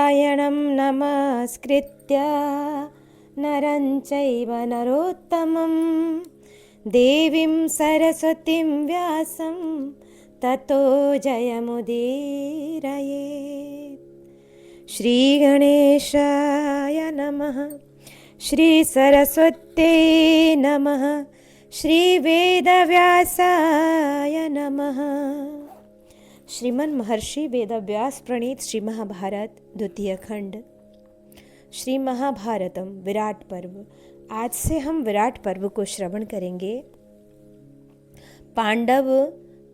नारायणं नमस्कृत्य नरं चैव नरोत्तमं देवीं सरस्वतीं व्यासं ततो जयमुदीरयेत्। श्रीगणेशाय नमः, श्रीसरस्वत्यै नमः, श्रीवेदव्यासाय नमः। श्रीमन महर्षि वेदव्यास प्रणीत श्री महाभारत द्वितीय खंड। श्री महाभारतम विराट पर्व। आज से हम विराट पर्व को श्रवण करेंगे। पांडव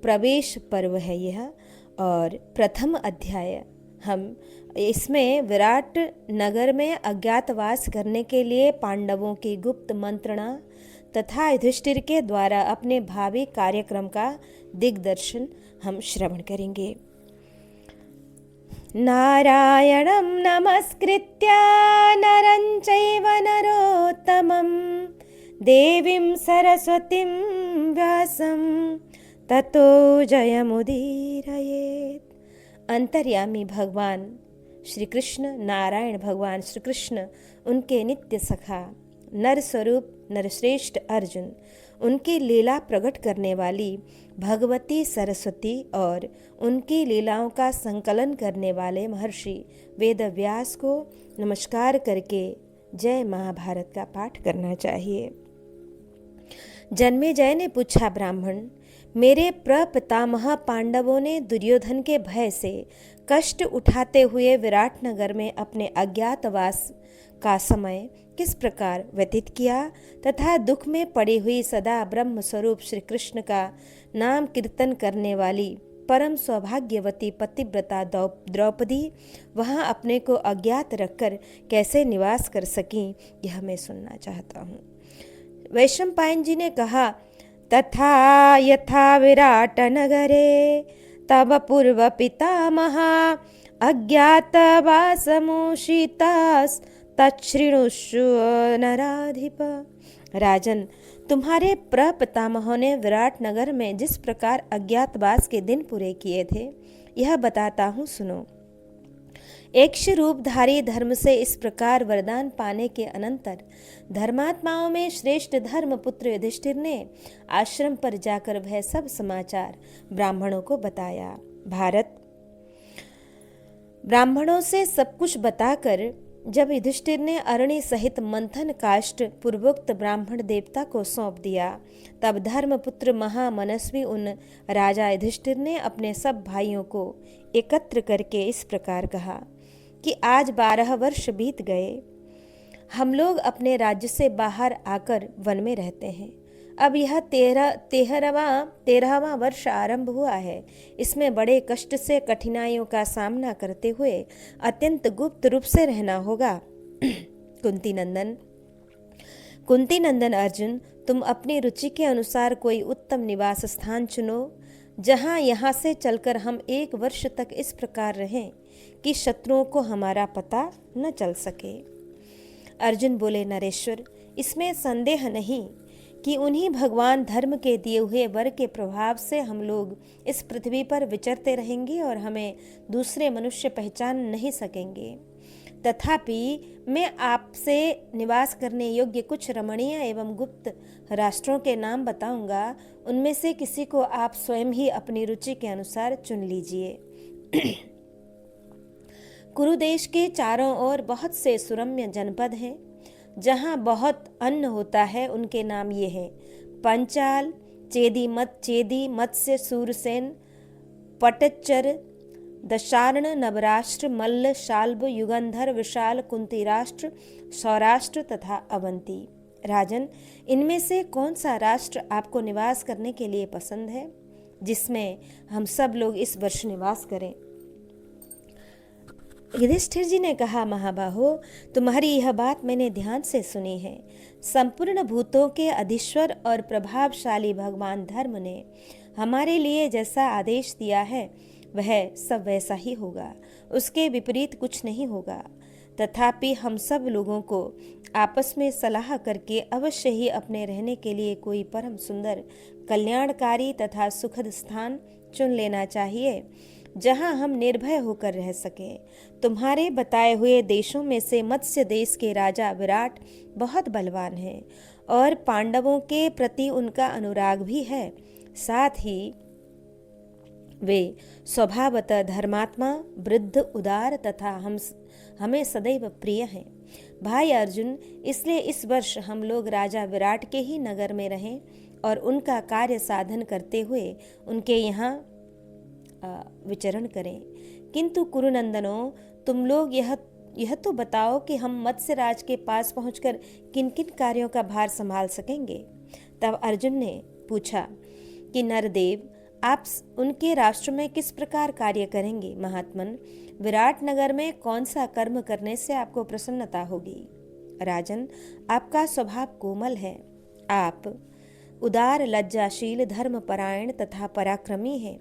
प्रवेश पर्व है यह, और प्रथम अध्याय। हम इसमें विराट नगर में अज्ञातवास करने के लिए पांडवों की गुप्त मंत्रणा तथा युधिष्ठिर के द्वारा अपने भावी कार्यक्रम का दिग्दर्शन हम श्रवण करेंगे। नारायणं नमस्कृत्य नरं चैव नरोत्तमं देवीं सरस्वतीं व्यासं ततो जयमुदीरयेत्। अंतर्यामी भगवान श्री कृष्ण, नारायण भगवान श्री कृष्ण, उनके नित्य सखा, नर स्वरूप नरश्रेष्ठ अर्जुन, उनकी लीला प्रकट करने वाली भगवती सरस्वती और उनकी लीलाओं का संकलन करने वाले महर्षि वेदव्यास को नमस्कार करके जय महाभारत का पाठ करना चाहिए। जन्मेजय ने पूछा, ब्राह्मण, मेरे प्रपितामह पांडवों ने दुर्योधन के भय से कष्ट उठाते हुए विराटनगर में अपने अज्ञातवास का समय किस प्रकार व्यतीत किया तथा दुख में पड़ी हुई सदा ब्रह्म स्वरूप श्री कृष्ण का नाम कीर्तन करने वाली परम सौभाग्यवती पतिव्रता द्रौपदी वहाँ अपने को अज्ञात रखकर कैसे निवास कर सकीं, यह मैं सुनना चाहता हूँ। वैशंपायन जी ने कहा, तथा यथा विराट नगरे तब पूर्व पितामहा अज्ञातवासमोषितास् तच्छृणुषु नराधिप। राजन, तुम्हारे प्रपितामहों ने विराट नगर में जिस प्रकार अज्ञातवास के दिन पूरे किए थे, यह बताता हूँ, सुनो। एक रूपधारी धर्म से इस प्रकार वरदान पाने के अनंतर धर्मात्माओं में श्रेष्ठ धर्मपुत्र युधिष्ठिर ने आश्रम पर जाकर वह सब समाचार ब्राह्मणों को बताया। भारत, ब्राह्मणों से सब कुछ बताकर जब युधिष्ठिर ने अरणि सहित मंथन काष्ठ पूर्वोक्त ब्राह्मण देवता को सौंप दिया, तब धर्मपुत्र महामनस्वी उन राजा युधिष्ठिर ने अपने सब भाइयों को एकत्र करके इस प्रकार कहा कि आज 12 वर्ष बीत गए, हम लोग अपने राज्य से बाहर आकर वन में रहते हैं। अब यह 13वां वर्ष आरंभ हुआ है। इसमें बड़े कष्ट से कठिनाइयों का सामना करते हुए अत्यंत गुप्त रूप से रहना होगा। कुंती नंदन अर्जुन, तुम अपनी रुचि के अनुसार कोई उत्तम निवास स्थान चुनो, जहाँ यहाँ से चलकर हम 1 वर्ष तक इस प्रकार रहें कि शत्रुओं को हमारा पता न चल सके। अर्जुन बोले, नरेश्वर, इसमें संदेह नहीं कि उन्हीं भगवान धर्म के दिए हुए वर के प्रभाव से हम लोग इस पृथ्वी पर विचरते रहेंगे और हमें दूसरे मनुष्य पहचान नहीं सकेंगे। तथापि मैं आपसे निवास करने योग्य कुछ रमणीय एवं गुप्त राष्ट्रों के नाम बताऊंगा। उनमें से किसी को आप स्वयं ही अपनी रुचि के अनुसार चुन लीजिए। कुरुदेश के चारों ओर बहुत से सुरम्य जनपद हैं जहाँ बहुत अन्न होता है। उनके नाम ये हैं: पंचाल, चेदी, मत्स्य, सूरसेन, पटच्चर, दशार्ण, नवराष्ट्र, मल्ल, शाल्ब, युगंधर, विशाल, कुंती राष्ट्र, सौराष्ट्र तथा अवंती। राजन, इनमें से कौन सा राष्ट्र आपको निवास करने के लिए पसंद है, जिसमें हम सब लोग इस वर्ष निवास करें? युधिष्ठिर जी ने कहा, महाबाहो, तुम्हारी यह बात मैंने ध्यान से सुनी है। संपूर्ण भूतों के अधीश्वर और प्रभावशाली भगवान धर्म ने हमारे लिए जैसा आदेश दिया है वह सब वैसा ही होगा, उसके विपरीत कुछ नहीं होगा। तथापि हम सब लोगों को आपस में सलाह करके अवश्य ही अपने रहने के लिए कोई परम सुंदर, कल्याणकारी तथा सुखद स्थान चुन लेना चाहिए। जहां हम निर्भय होकर रह सकें। तुम्हारे बताए हुए देशों में से मत्स्य देश के राजा विराट बहुत बलवान हैं और पांडवों के प्रति उनका अनुराग भी है। साथ ही वे स्वभावतः धर्मात्मा, वृद्ध, उदार तथा हमें सदैव प्रिय हैं। भाई अर्जुन, इसलिए इस वर्ष हम लोग राजा विराट के ही नगर में रहें और उनका कार्य साधन करते हुए उनके यहाँ विचरण करें। किंतु कुरुनंदनों, तुम लोग यह तो बताओ कि हम मत्स्यराज के पास पहुंचकर किन किन कार्यों का भार संभाल सकेंगे। तब अर्जुन ने पूछा कि नरदेव, आप उनके राष्ट्र में किस प्रकार कार्य करेंगे। महात्मन, विराट नगर में कौन सा कर्म करने से आपको प्रसन्नता होगी। राजन, आपका स्वभाव कोमल है। आप उदार, लज्जाशील, धर्मपरायण तथा पराक्रमी हैं।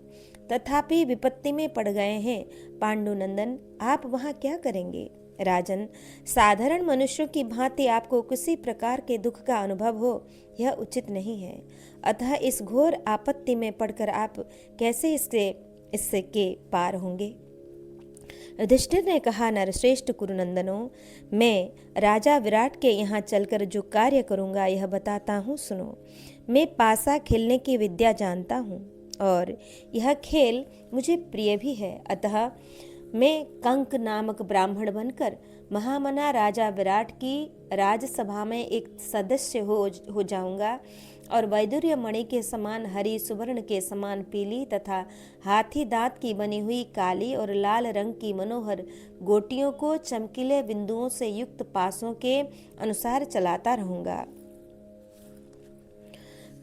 तथापि विपत्ति में पड़ गए हैं। पांडुनंदन, आप वहाँ क्या करेंगे। राजन, साधारण मनुष्यों की भांति आपको किसी प्रकार के दुख का अनुभव हो, यह उचित नहीं है। अतः इस घोर आपत्ति में पड़कर आप कैसे इससे के पार होंगे। युधिष्ठिर ने कहा, नरश्रेष्ठ कुरुनंदनों, मैं राजा विराट के यहाँ चलकर जो कार्य करूँगा यह बताता हूँ, सुनो। मैं पासा खेलने की विद्या जानता हूँ और यह खेल मुझे प्रिय भी है। अतः मैं कंक नामक ब्राह्मण बनकर महामना राजा विराट की राजसभा में एक सदस्य हो जाऊंगा और वैदुर्य मणि के समान हरी, सुवर्ण के समान पीली तथा हाथी दांत की बनी हुई काली और लाल रंग की मनोहर गोटियों को चमकीले बिंदुओं से युक्त पासों के अनुसार चलाता रहूंगा।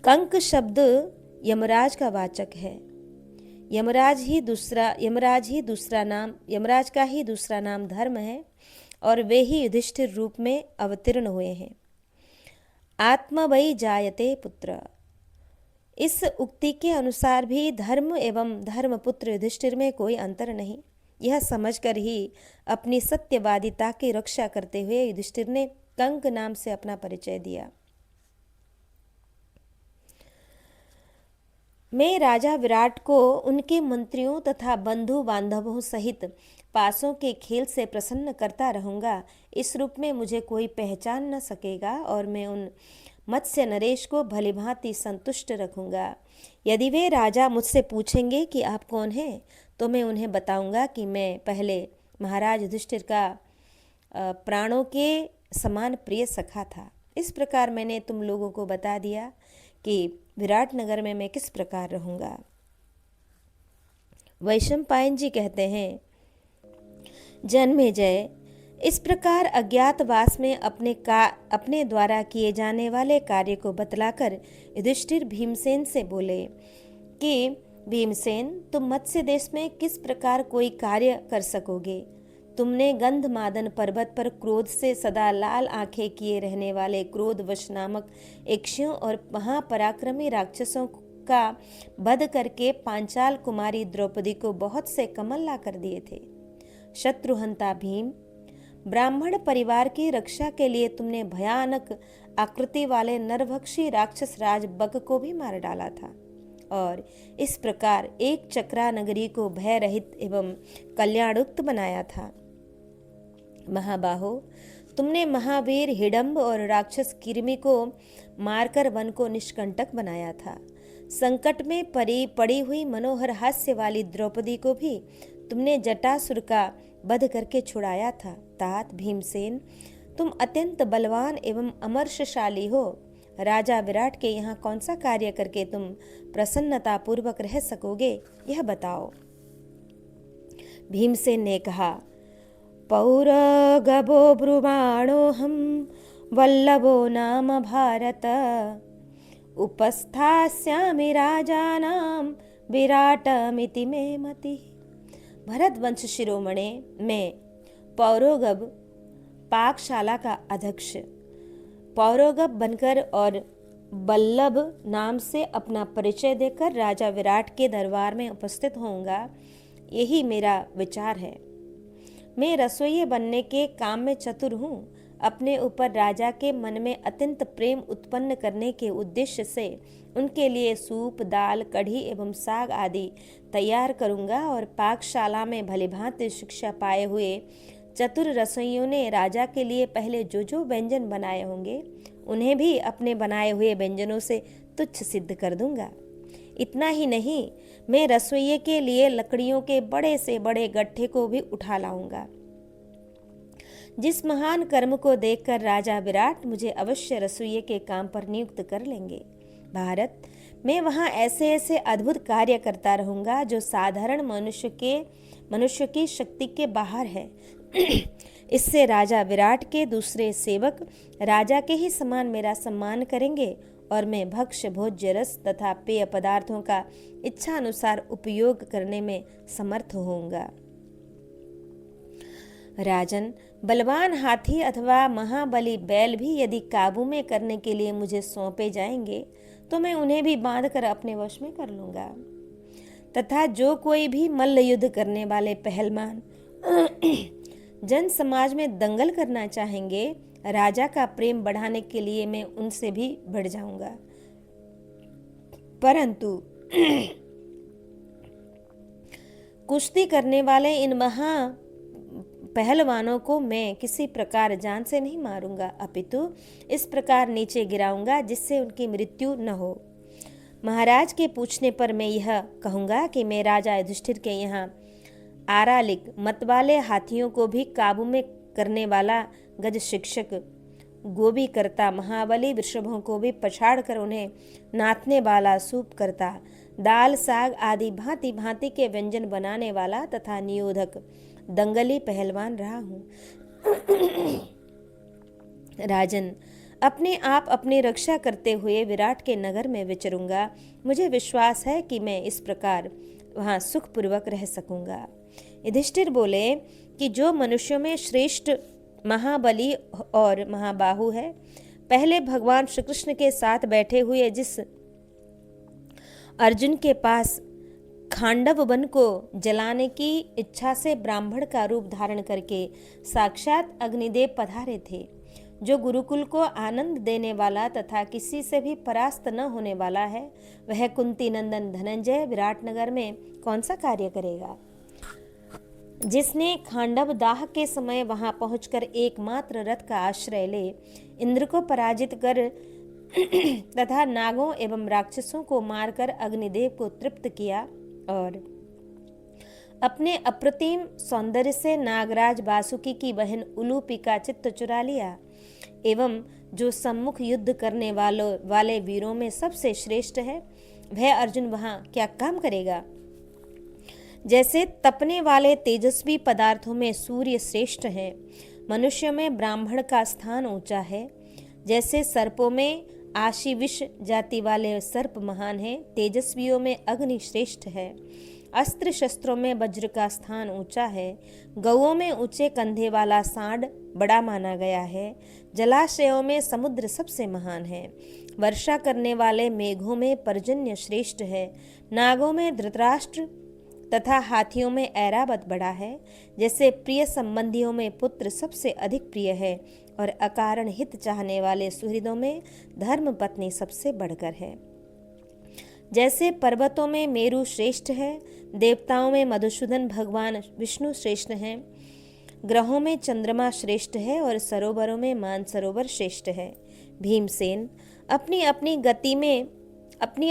कंक शब्द यमराज का वाचक है। यमराज का ही दूसरा नाम धर्म है और वे ही युधिष्ठिर रूप में अवतीर्ण हुए हैं। आत्मवै जायते पुत्र, इस उक्ति के अनुसार भी धर्म एवं धर्मपुत्र युधिष्ठिर में कोई अंतर नहीं। यह समझकर ही अपनी सत्यवादिता की रक्षा करते हुए युधिष्ठिर ने कंक नाम से अपना परिचय दिया। मैं राजा विराट को उनके मंत्रियों तथा बंधु बांधवों सहित पासों के खेल से प्रसन्न करता रहूंगा। इस रूप में मुझे कोई पहचान न सकेगा और मैं उन मत्स्य नरेश को भलीभांति संतुष्ट रखूंगा। यदि वे राजा मुझसे पूछेंगे कि आप कौन हैं, तो मैं उन्हें बताऊंगा कि मैं पहले महाराज युधिष्ठिर का प्राणों के समान प्रिय सखा था। इस प्रकार मैंने तुम लोगों को बता दिया कि विराट नगर में मैं किस प्रकार रहूंगा। वैशंपायन जी कहते हैं, जन्मेजय, इस प्रकार अज्ञातवास में अपने द्वारा किए जाने वाले कार्य को बतलाकर युधिष्ठिर भीमसेन से बोले कि भीमसेन, तुम मत्स्य देश में किस प्रकार कोई कार्य कर सकोगे। तुमने गंधमादन पर्वत पर क्रोध से सदा लाल आंखें किए रहने वाले क्रोधवश नामक यक्षियों और महापराक्रमी राक्षसों का वध करके पांचाल कुमारी द्रौपदी को बहुत से कमल ला कर दिए थे। शत्रुहंता भीम, ब्राह्मण परिवार की रक्षा के लिए तुमने भयानक आकृति वाले नरभक्षी राक्षस राज बक को भी मार डाला था और इस प्रकार एक चक्रा नगरी को भय रहित एवं कल्याणयुक्त बनाया था। महाबाहो, तुमने महावीर हिडंब और राक्षस किरमी को मारकर वन को निष्कंटक बनाया था। संकट में पड़ी हुई मनोहर हास्य वाली द्रौपदी को भी तुमने जटासुर का वध करके छुड़ाया था। तात भीमसेन, तुम अत्यंत बलवान एवं अमर्षशाली हो। राजा विराट के यहाँ कौन सा कार्य करके तुम प्रसन्नता पूर्वक रह सकोगे, यह बताओ। भीमसेन ने कहा, पौरगभो ब्रुवाणोऽहं वल्लभो नाम भारत, उपस्थास्यामि राजानां विराटमिति मे मतिः। भरतवंश शिरोमणे, मैं पौरगभ पाकशाला का अध्यक्ष पौरगभ बनकर और वल्लभ नाम से अपना परिचय देकर राजा विराट के दरबार में उपस्थित होऊंगा, यही मेरा विचार है। मैं रसोइये बनने के काम में चतुर हूँ। अपने ऊपर राजा के मन में अत्यंत प्रेम उत्पन्न करने के उद्देश्य से उनके लिए सूप, दाल, कढ़ी एवं साग आदि तैयार करूंगा और पाकशाला में भलीभांति शिक्षा पाए हुए चतुर रसोइयों ने राजा के लिए पहले जो जो व्यंजन बनाए होंगे उन्हें भी अपने बनाए हुए व्यंजनों से तुच्छ सिद्ध कर दूंगा। इतना ही नहीं, मैं रसोइये के लिए लकड़ियों के बड़े से बड़े गड्ढे को भी उठा लाऊंगा। जिस महान कर्म को देखकर राजा विराट मुझे अवश्य रसोइये के काम पर नियुक्त कर लेंगे। भारत, मैं वहाँ ऐसे ऐसे अद्भुत कार्य करता रहूंगा जो साधारण मनुष्य की शक्ति के बाहर है। इससे राजा विराट के दूसरे सेवक राजा के ही समान मेरा सम्मान करेंगे और मैं भक्ष्य, भोज्य, रस तथा पेय पदार्थों का इच्छा अनुसार उपयोग करने में समर्थ होऊंगा। राजन, बलवान हाथी अथवा महाबली बैल भी यदि काबू में करने के लिए मुझे सौंपे जाएंगे तो मैं उन्हें भी बांधकर अपने वश में कर लूंगा। तथा जो कोई भी मल्ल युद्ध करने वाले पहलवान जन समाज में दंगल करना चाहेंगे, राजा का प्रेम बढ़ाने के लिए मैं उनसे भी बढ़ जाऊंगा। परंतु कुश्ती करने वाले इन महा पहलवानों को मैं किसी प्रकार जान से नहीं मारूंगा, अपितु इस प्रकार नीचे गिराऊंगा जिससे उनकी मृत्यु न हो। महाराज के पूछने पर मैं यह कहूंगा कि मैं राजा युधिष्ठिर के यहाँ आरालिक मतवाले हाथियों को भी काबू में करने वाला गज शिक्षक, गोभी करता महाबली वृषभों को भी पछाड़ कर उन्हें नाथने वाला सूप करता, दाल, साग आदि भांति भांति के व्यंजन बनाने वाला तथा नियोधक दंगली पहलवान रहा हूँ। राजन, अपने आप अपनी रक्षा करते हुए विराट के नगर में विचरूंगा। मुझे विश्वास है कि मैं इस प्रकार वहाँ सुखपूर्वक रह सकूंगा। युधिष्ठिर बोले कि जो मनुष्यों में श्रेष्ठ महाबली और महाबाहु है, पहले भगवान श्री कृष्ण के साथ बैठे हुए जिस अर्जुन के पास खांडव वन को जलाने की इच्छा से ब्राह्मण का रूप धारण करके साक्षात अग्निदेव पधारे थे, जो गुरुकुल को आनंद देने वाला तथा किसी से भी परास्त न होने वाला है, वह कुंती नंदन धनंजय विराटनगर में कौन सा कार्य करेगा? जिसने खांडव दाह के समय वहां पहुंचकर एकमात्र रथ का आश्रय ले इंद्र को पराजित कर तथा नागों एवं राक्षसों को मारकर अग्निदेव को तृप्त किया और अपने अप्रतिम सौंदर्य से नागराज वासुकी की बहन उलूपी का चित्त चुरा लिया, एवं जो सम्मुख युद्ध करने वाले वीरों में सबसे श्रेष्ठ है, वह अर्जुन वहां क्या काम करेगा? जैसे तपने वाले तेजस्वी पदार्थों में सूर्य श्रेष्ठ है, मनुष्य में ब्राह्मण का स्थान ऊंचा है, जैसे सर्पों में आशीविष जाति वाले सर्प महान है, तेजस्वियों में अग्नि श्रेष्ठ है, अस्त्र शस्त्रों में वज्र का स्थान ऊंचा है, गौओं में ऊंचे कंधे वाला सांड बड़ा माना गया है, जलाशयों में समुद्र सबसे महान है, वर्षा करने वाले मेघों में पर्जन्य श्रेष्ठ है, नागों में धृतराष्ट्र तथा हाथियों में ऐरावत बड़ा है, जैसे प्रिय संबंधियों में पुत्र सबसे अधिक प्रिय है और अकारण हित चाहने वाले सुहृदों में धर्म पत्नी सबसे बढ़कर है। जैसे पर्वतों में मेरु श्रेष्ठ है, देवताओं में मधुसूदन भगवान विष्णु श्रेष्ठ हैं, ग्रहों में चंद्रमा श्रेष्ठ है और सरोवरों में मानसरोवर श्रेष्ठ है। भीमसेन, अपनी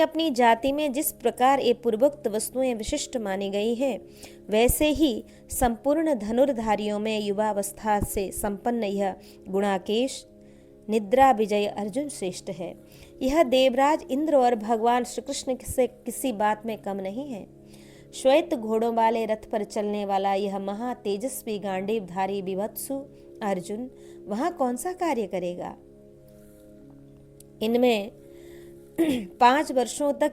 अपनी जाति में जिस प्रकार ये पूर्वोक्त वस्तुएं विशिष्ट मानी गई हैं, वैसे ही संपूर्ण धनुर्धारियों में युवावस्था से संपन्न यह गुणाकेश निद्रा विजय अर्जुन श्रेष्ठ है। यह देवराज इंद्र और भगवान श्री कृष्ण से किसी बात में कम नहीं है। श्वेत घोड़ों वाले रथ पर चलने वाला यह महा तेजस्वी गांडीवधारी विभत्सु अर्जुन वहां कौन सा कार्य करेगा? इनमें 5 वर्षों तक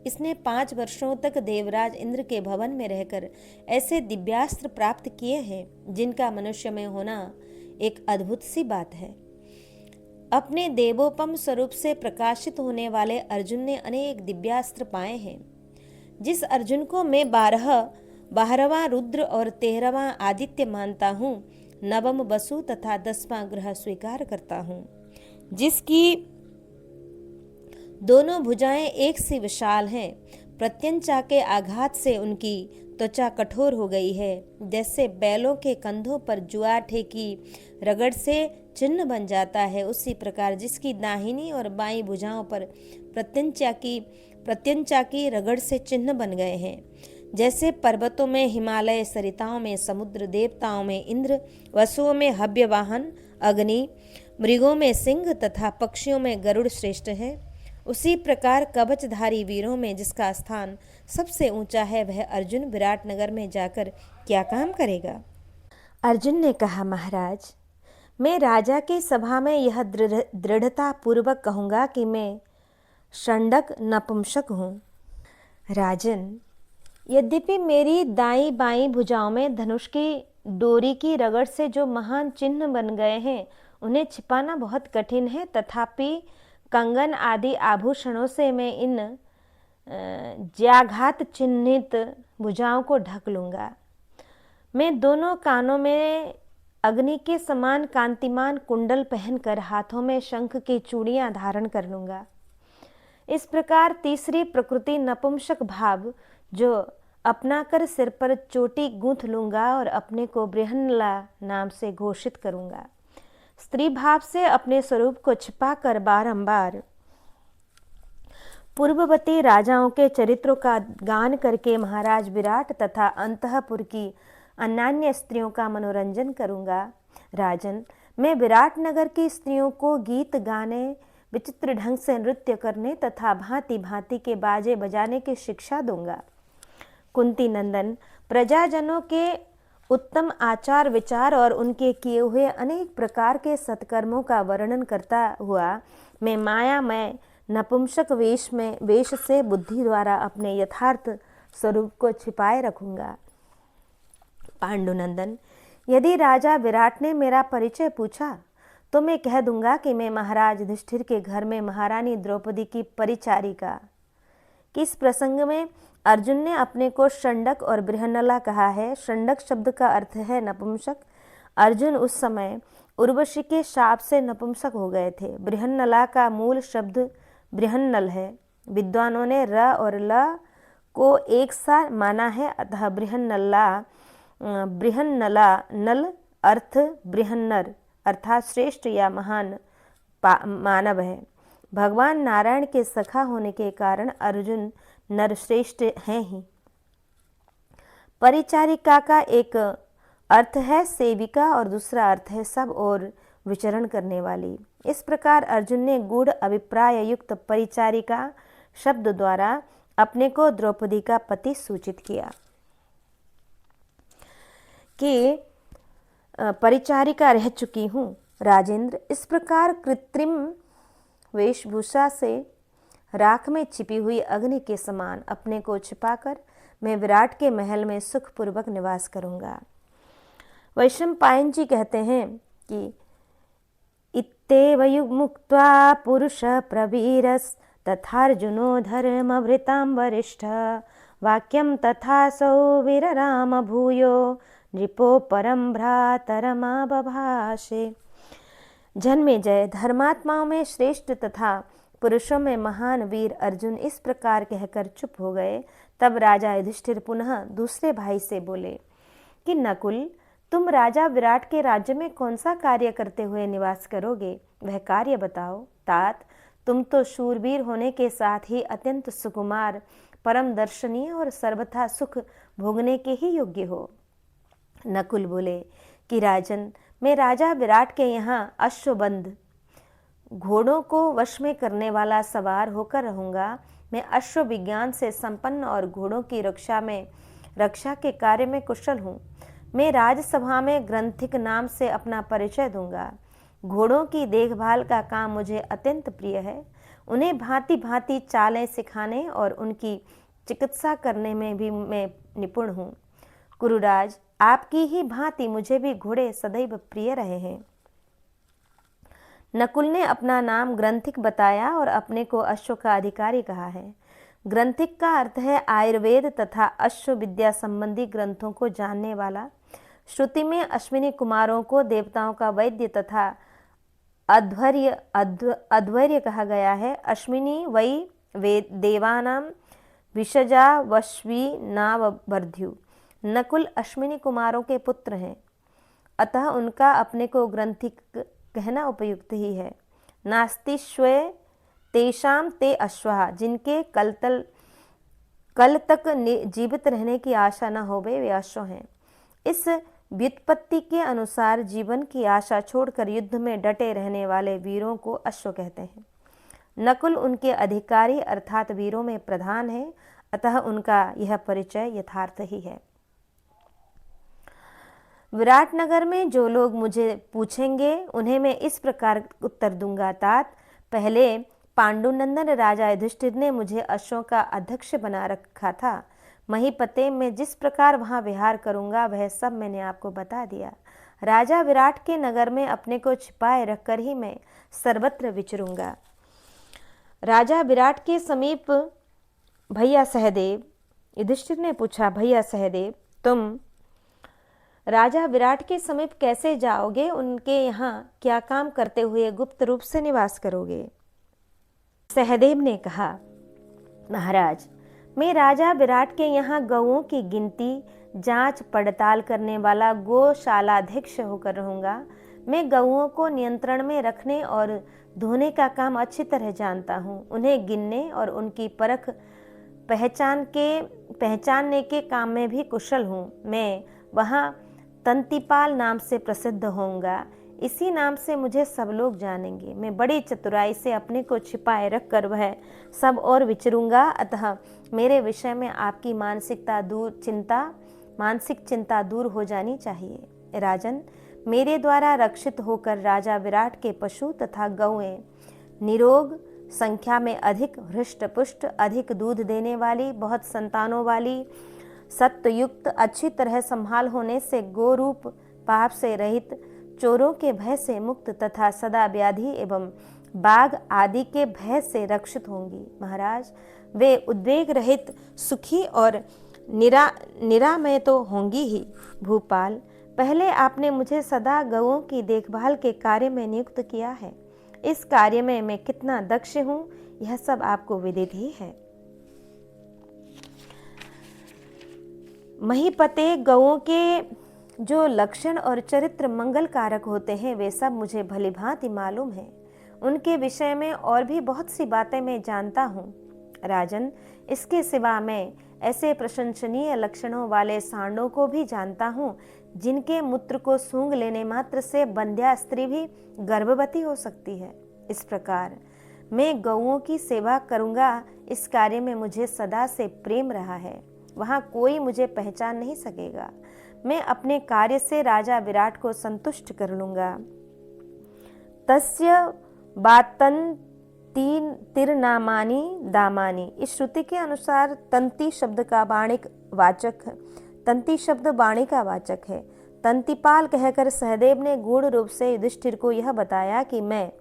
इसने 5 वर्षों तक देवराज इंद्र के भवन में रहकर ऐसे दिव्यास्त्र प्राप्त किए हैं, जिनका मनुष्य में होना एक अद्भुत सी बात है। अपने देवोपम स्वरूप से प्रकाशित होने वाले अर्जुन ने अनेक दिव्यास्त्र पाए हैं। जिस अर्जुन को मैं 12वां रुद्र और 13वां आदित्य मानता हूँ, नवम वसु तथा 10वां ग्रह स्वीकार करता हूँ, जिसकी दोनों भुजाएं एक सी विशाल हैं। प्रत्यंचा के आघात से उनकी त्वचा कठोर हो गई है, जैसे बैलों के कंधों पर जुआठे की रगड़ से चिन्ह बन जाता है, उसी प्रकार जिसकी दाहिनी और बाईं भुजाओं पर प्रत्यंचा की रगड़ से चिन्ह बन गए हैं। जैसे पर्वतों में हिमालय, सरिताओं में समुद्र, देवताओं में इंद्र, वसुओं में हव्यवाहन अग्नि, मृगों में सिंह तथा पक्षियों में गरुड़ श्रेष्ठ है, उसी प्रकार कवचधारी वीरों में जिसका स्थान सबसे ऊंचा है, वह अर्जुन विराटनगर में जाकर क्या काम करेगा। अर्जुन ने कहा, महाराज, मैं राजा की सभा में यह दृढ़ता पूर्वक कहूँगा कि मैं षंडक नपुंसक हूँ। राजन, यद्यपि मेरी दाईं बाईं भुजाओं में धनुष की डोरी की रगड़ से जो महान चिन्ह बन गए हैं, उन्हें छिपाना बहुत कठिन है, तथापि कंगन आदि आभूषणों से मैं इन ज्याघात चिन्हित भुजाओं को ढक लूँगा। मैं दोनों कानों में अग्नि के समान कांतिमान कुंडल पहनकर हाथों में शंख की चूड़ियाँ धारण कर लूँगा। इस प्रकार तीसरी प्रकृति नपुंसक भाव जो अपना कर सिर पर चोटी गूंथ लूँगा और अपने को बृहन्नला नाम से घोषित करूँगा। स्त्री भाव से अपने स्वरूप को छिपाकर बारंबार पूर्ववर्ती राजाओं के चरित्रों का गान करके महाराज विराट तथा अंतःपुर की अन्यान्य स्त्रियों का मनोरंजन करूँगा। राजन, मैं विराट नगर की स्त्रियों को गीत गाने, विचित्र ढंग से नृत्य करने तथा भांति भांति के बाजे बजाने की शिक्षा दूंगा। कुंती नंदन, प्रजाजनों के उत्तम आचार विचार और उनके किए हुए अनेक प्रकार के सत्कर्मों का वर्णन करता हुआ मैं मायामय नपुंसक वेश से बुद्धि द्वारा अपने यथार्थ स्वरूप को छिपाए रखूंगा। पांडुनंदन, यदि राजा विराट ने मेरा परिचय पूछा तो मैं कह दूंगा कि मैं महाराज युधिष्ठिर के घर में महारानी द्रौपदी की परिचारिका। किस प्रसंग में अर्जुन ने अपने को षंडक और बृहन्नला कहा है। षंडक शब्द का अर्थ है नपुंसक। अर्जुन उस समय उर्वशी के शाप से नपुंसक हो गए थे। बृहन्नला का मूल शब्द बृहन्नल है। विद्वानों ने र और ल को एक सा माना है, अतः बृहन्नला नल अर्थ बृहन्नर अर्थात श्रेष्ठ या महान मानव है। भगवान नारायण के सखा होने के कारण अर्जुन नरश्रेष्ठ हैं ही। परिचारिका का एक अर्थ है सेविका और दूसरा अर्थ है सब और विचरण करने वाली। इस प्रकार अर्जुन ने गूढ़ अभिप्राय युक्त परिचारिका शब्द द्वारा अपने को द्रौपदी का पति सूचित किया कि परिचारिका रह चुकी हूँ। राजेंद्र, इस प्रकार कृत्रिम वेशभूषा से राख में छिपी हुई अग्नि के समान अपने को छिपाकर मैं विराट के महल में सुखपूर्वक निवास करूँगा। वैशंपायन जी कहते हैं कि इत्तेव मुक्त्वा पुरुष प्रवीरस तथार्जुनो धर्मवृतां वरिष्ठ वाक्यं तथासौ वीरराम भूयो नृपो परम भ्रातरमा बभाषे। जन्मेजय, धर्मात्माओं में श्रेष्ठ तथा पुरुषों में महान वीर अर्जुन इस प्रकार कहकर चुप हो गए। तब राजा युधिष्ठिर पुनः दूसरे भाई से बोले कि नकुल, तुम राजा विराट के राज्य में कौन सा कार्य करते हुए निवास करोगे, वह कार्य बताओ। तात, तुम तो शूरवीर होने के साथ ही अत्यंत सुकुमार, परम दर्शनीय और सर्वथा सुख भोगने के ही योग्य हो। नकुल बोले कि राजन, मैं राजा विराट के यहाँ अश्वबंध घोड़ों को वश में करने वाला सवार होकर रहूँगा। मैं अश्व विज्ञान से संपन्न और घोड़ों की रक्षा के कार्य में कुशल हूँ। मैं राजसभा में ग्रंथिक नाम से अपना परिचय दूंगा। घोड़ों की देखभाल का काम मुझे अत्यंत प्रिय है। उन्हें भांति भांति चालें सिखाने और उनकी चिकित्सा करने में भी मैं निपुण हूँ। कुरुराज, आपकी ही भांति मुझे भी घोड़े सदैव प्रिय रहे हैं। नकुल ने अपना नाम ग्रंथिक बताया और अपने को अश्व का अधिकारी कहा है। ग्रंथिक का अर्थ है आयुर्वेद तथा अश्व विद्या संबंधी ग्रंथों को जानने वाला। श्रुति में अश्विनी कुमारों को देवताओं का वैद्य तथा अध्वर्य कहा गया है। अश्विनी वै देवानां विषजा वश्वी नावर्ध्यु। नकुल अश्विनी कुमारों के पुत्र हैं, अतः उनका अपने को ग्रंथिक कहना उपयुक्त ही है। नास्ति स्वे तेषाम ते अश्वः, जिनके कल तक जीवित रहने की आशा न हो वे अश्व हैं। इस व्युत्पत्ति के अनुसार जीवन की आशा छोड़कर युद्ध में डटे रहने वाले वीरों को अश्व कहते हैं। नकुल उनके अधिकारी अर्थात वीरों में प्रधान है, अतः उनका यह परिचय यथार्थ ही है। विराटनगर में जो लोग मुझे पूछेंगे उन्हें मैं इस प्रकार उत्तर दूंगा। तात, पहले पांडुनंदन राजा युधिष्ठिर ने मुझे अश्वों का अध्यक्ष बना रखा था। महीपते में जिस प्रकार वहां विहार करूंगा वह सब मैंने आपको बता दिया। राजा विराट के नगर में अपने को छिपाए रखकर ही मैं सर्वत्र विचरूंगा। राजा विराट के समीप भैया सहदेव, युधिष्ठिर ने पूछा, भैया सहदेव तुम राजा विराट के समीप कैसे जाओगे? उनके यहाँ क्या काम करते हुए गुप्त रूप से निवास करोगे? सहदेव ने कहा, महाराज मैं राजा विराट के यहाँ गौओं की गिनती, जांच पड़ताल करने वाला गौशालाध्यक्ष होकर रहूंगा। मैं गौओं को नियंत्रण में रखने और धोने का काम अच्छी तरह जानता हूँ। उन्हें गिनने और उनकी परख पहचानने के काम में भी कुशल हूँ। मैं वहाँ तंतिपाल नाम से प्रसिद्ध होऊंगा। इसी नाम से मुझे सब लोग जानेंगे। मैं बड़ी चतुराई से अपने को छिपाए रखकर वह सब और विचरूंगा। अतः मेरे विषय में आपकी मानसिक चिंता दूर हो जानी चाहिए। राजन, मेरे द्वारा रक्षित होकर राजा विराट के पशु तथा गौएं निरोग, संख्या में अधिक, हृष्ट पुष्ट, अधिक दूध देने वाली, बहुत संतानों वाली, सत्युक्त, अच्छी तरह संभाल होने से गोरूप, पाप से रहित, चोरों के भय से मुक्त तथा सदा व्याधि एवं बाघ आदि के भय से रक्षित होंगी। महाराज, वे उद्वेग रहित, सुखी और निरामय तो होंगी ही। भूपाल, पहले आपने मुझे सदा गौओं की देखभाल के कार्य में नियुक्त किया है। इस कार्य में मैं कितना दक्ष हूँ यह सब आपको विदित ही है। महीपते, गौओं के जो लक्षण और चरित्र मंगल कारक होते हैं वे सब मुझे भलीभांति मालूम है। उनके विषय में और भी बहुत सी बातें मैं जानता हूँ। राजन, इसके सिवा मैं ऐसे प्रशंसनीय लक्षणों वाले सांडों को भी जानता हूँ जिनके मूत्र को सूंघ लेने मात्र से बंध्या स्त्री भी गर्भवती हो सकती है। इस प्रकार मैं गौओं की सेवा करूँगा। इस कार्य में मुझे सदा से प्रेम रहा है। वहाँ कोई मुझे पहचान नहीं सकेगा। मैं अपने कार्य से राजा विराट को संतुष्ट कर लूंगा। तस्य तिरनामानी दामानी। इस श्रुति के अनुसार तंती शब्द का वाणी का वाचक है। तंतिपाल कहकर सहदेव ने गूढ़ रूप से युधिष्ठिर को यह बताया कि मैं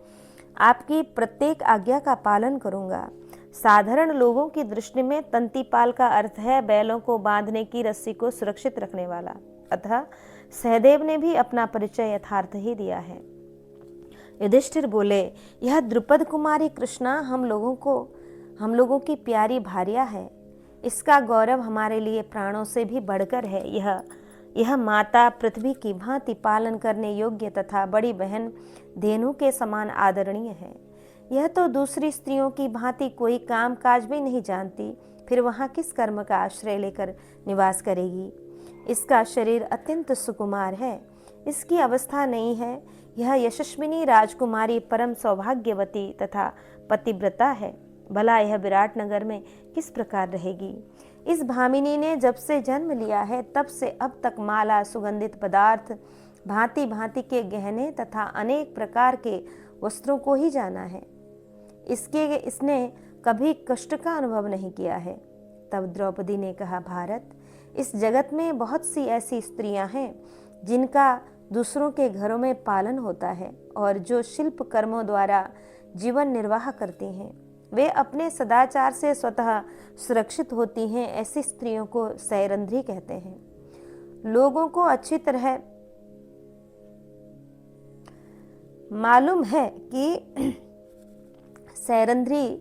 आपकी प्रत्येक आज्ञा का पालन करूंगा। साधारण लोगों की दृष्टि में तंतिपाल का अर्थ है बैलों को बांधने की रस्सी को सुरक्षित रखने वाला। अतः सहदेव ने भी अपना परिचय यथार्थ ही दिया है। युधिष्ठिर बोले, यह द्रुपद कुमारी कृष्णा हम लोगों की प्यारी भार्या है। इसका गौरव हमारे लिए प्राणों से भी बढ़कर है। यह माता पृथ्वी की भांति पालन करने योग्य तथा बड़ी बहन धेनु के समान आदरणीय है। यह तो दूसरी स्त्रियों की भांति कोई काम काज भी नहीं जानती, फिर वहाँ किस कर्म का आश्रय लेकर निवास करेगी। इसका शरीर अत्यंत सुकुमार है, इसकी अवस्था नहीं है। यह यशस्विनी राजकुमारी परम सौभाग्यवती तथा पतिव्रता है। भला यह विराट नगर में किस प्रकार रहेगी? इस भामिनी ने जब से जन्म लिया है तब से अब तक माला, सुगंधित पदार्थ, भांति भांति के गहने तथा अनेक प्रकार के वस्त्रों को ही जाना है। इसने कभी कष्ट का अनुभव नहीं किया है। तब द्रौपदी ने कहा, भारत, इस जगत में बहुत सी ऐसी स्त्रियां हैं जिनका दूसरों के घरों में पालन होता है और जो शिल्प कर्मों द्वारा जीवन निर्वाह करती हैं। वे अपने सदाचार से स्वतः सुरक्षित होती हैं। ऐसी स्त्रियों को सैरंध्री कहते हैं। लोगों को अच्छी तरह मालूम है कि सैरंध्री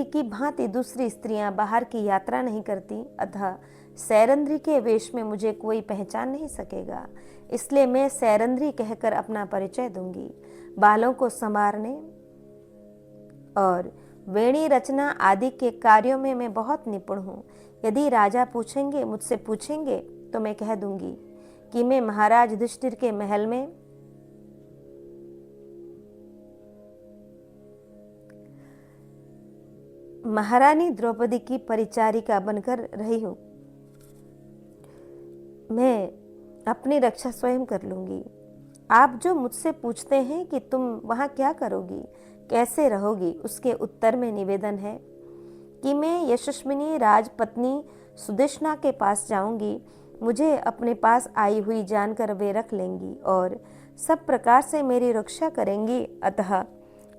की भांति दूसरी स्त्रियां बाहर की यात्रा नहीं करती, अतः सैरंध्री के वेश में मुझे कोई पहचान नहीं सकेगा। इसलिए मैं सैरंध्री कहकर अपना परिचय दूंगी। बालों को संवारने और वेणी रचना आदि के कार्यों में मैं बहुत निपुण हूँ। यदि राजा मुझसे पूछेंगे तो मैं कह दूंगी कि मैं महाराज युधिष्ठिर के महल में महारानी द्रौपदी की परिचारिका बनकर रही हूँ। मैं अपनी रक्षा स्वयं कर लूंगी। आप जो मुझसे पूछते हैं कि तुम वहाँ क्या करोगी, कैसे रहोगी, उसके उत्तर में निवेदन है कि मैं यशस्विनी राजपत्नी सुदेशना के पास जाऊंगी। मुझे अपने पास आई हुई जानकर वे रख लेंगी और सब प्रकार से मेरी रक्षा करेंगी। अतः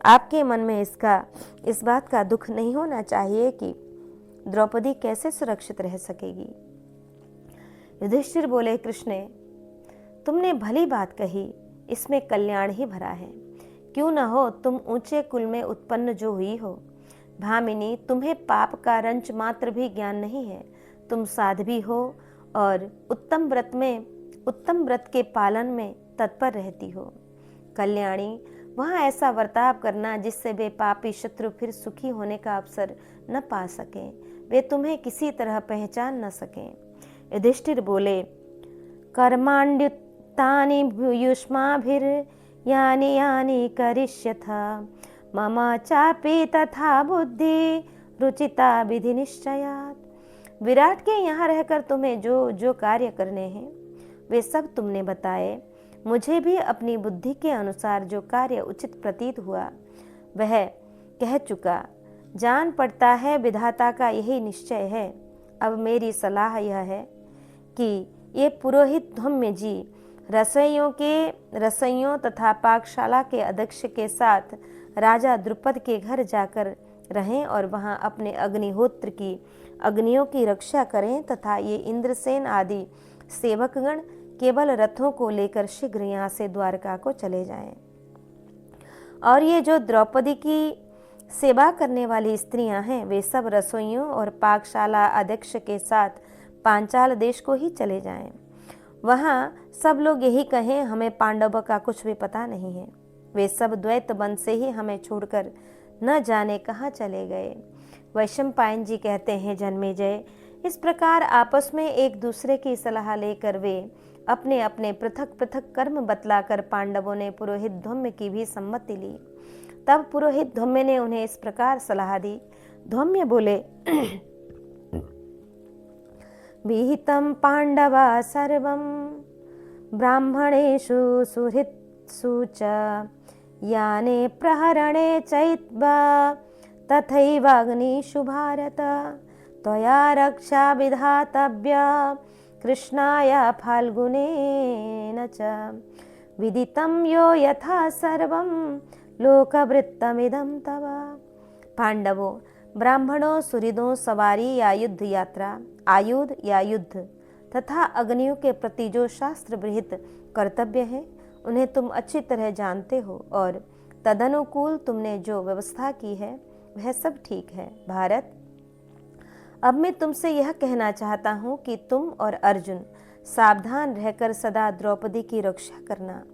आपके मन में इस बात का दुख नहीं होना चाहिए कि द्रौपदी कैसे सुरक्षित रह सकेगी। युधिष्ठिर बोले, कृष्ण, तुमने भली बात कही, इसमें कल्याण ही भरा है। क्यों न हो तुम ऊंचे कुल में उत्पन्न जो हुई हो। भामिनी, तुम्हें पाप का रंच मात्र भी ज्ञान नहीं है। तुम साध्वी हो और उत्तम व्रत के पालन में तत्पर रहती हो। कल्याणी, वहाँ ऐसा वर्ताव करना जिससे वे पापी शत्रु फिर सुखी होने का अवसर न पा सकें, वे तुम्हें किसी तरह पहचान न सकें। युधिष्ठिर बोले, कर्माण्युत्तानि भूयुष्माभिर्यानि यानि करिष्यथा मम चापि तथा बुद्धि रुचिता विधि निश्चयात्। विराट के यहाँ रहकर तुम्हें जो जो कार्य करने हैं वे सब तुमने बताए। मुझे भी अपनी बुद्धि के अनुसार जो कार्य उचित प्रतीत हुआ वह कह चुका। जान पड़ता है विधाता का यही निश्चय है। अब मेरी सलाह यह है कि ये पुरोहित धौम्य जी रसोइयों तथा पाकशाला के अध्यक्ष के साथ राजा द्रुपद के घर जाकर रहें और वहां अपने अग्निहोत्र की अग्नियों की रक्षा करें तथा ये इंद्रसेन आदि सेवकगण केवल रथों को लेकर शीघ्र यहाँ से द्वारका को चले जाएं। और ये जो द्रौपदी की सेवा करने वाली स्त्रियां हैं वे सब रसोइयों और पाकशाला अध्यक्ष के साथ पांचाल देश को ही चले जाएं। वहाँ सब लोग यही कहें, हमें पांडवों का कुछ भी पता नहीं है। वे सब द्वैत बन से ही हमें छोड़कर न जाने कहाँ चले गए। वैशंपायन जी कहते हैं, जन्मेजय, इस प्रकार आपस में एक दूसरे की सलाह लेकर वे अपने अपने पृथक पृथक कर्म बतलाकर पांडवों ने पुरोहित धौम्य की भी सम्मति ली। तब पुरोहित धौम्य ने उन्हें इस प्रकार सलाह दी। धौम्य बोले, विहितं पांडवा सर्वं ब्राह्मणेषु सुहृत्सु च याने प्रहरणे चैत्वा तथैवाग्निषु भारत त्वया रक्षा विधातव्या कृष्णाय फाल्गुनेन च विदितं यो यथा सर्वं लोकवृत्तमिदं तव। पांडवों, ब्राह्मणों, सुहृदों, सवारी या युद्ध यात्रा, आयुध या युद्ध तथा अग्नियों के प्रति जो शास्त्र विहित कर्तव्य है उन्हें तुम अच्छी तरह जानते हो और तदनुकूल तुमने जो व्यवस्था की है वह सब ठीक है। भारत, अब मैं तुमसे यह कहना चाहता हूँ कि तुम और अर्जुन सावधान रहकर सदा द्रौपदी की रक्षा करना।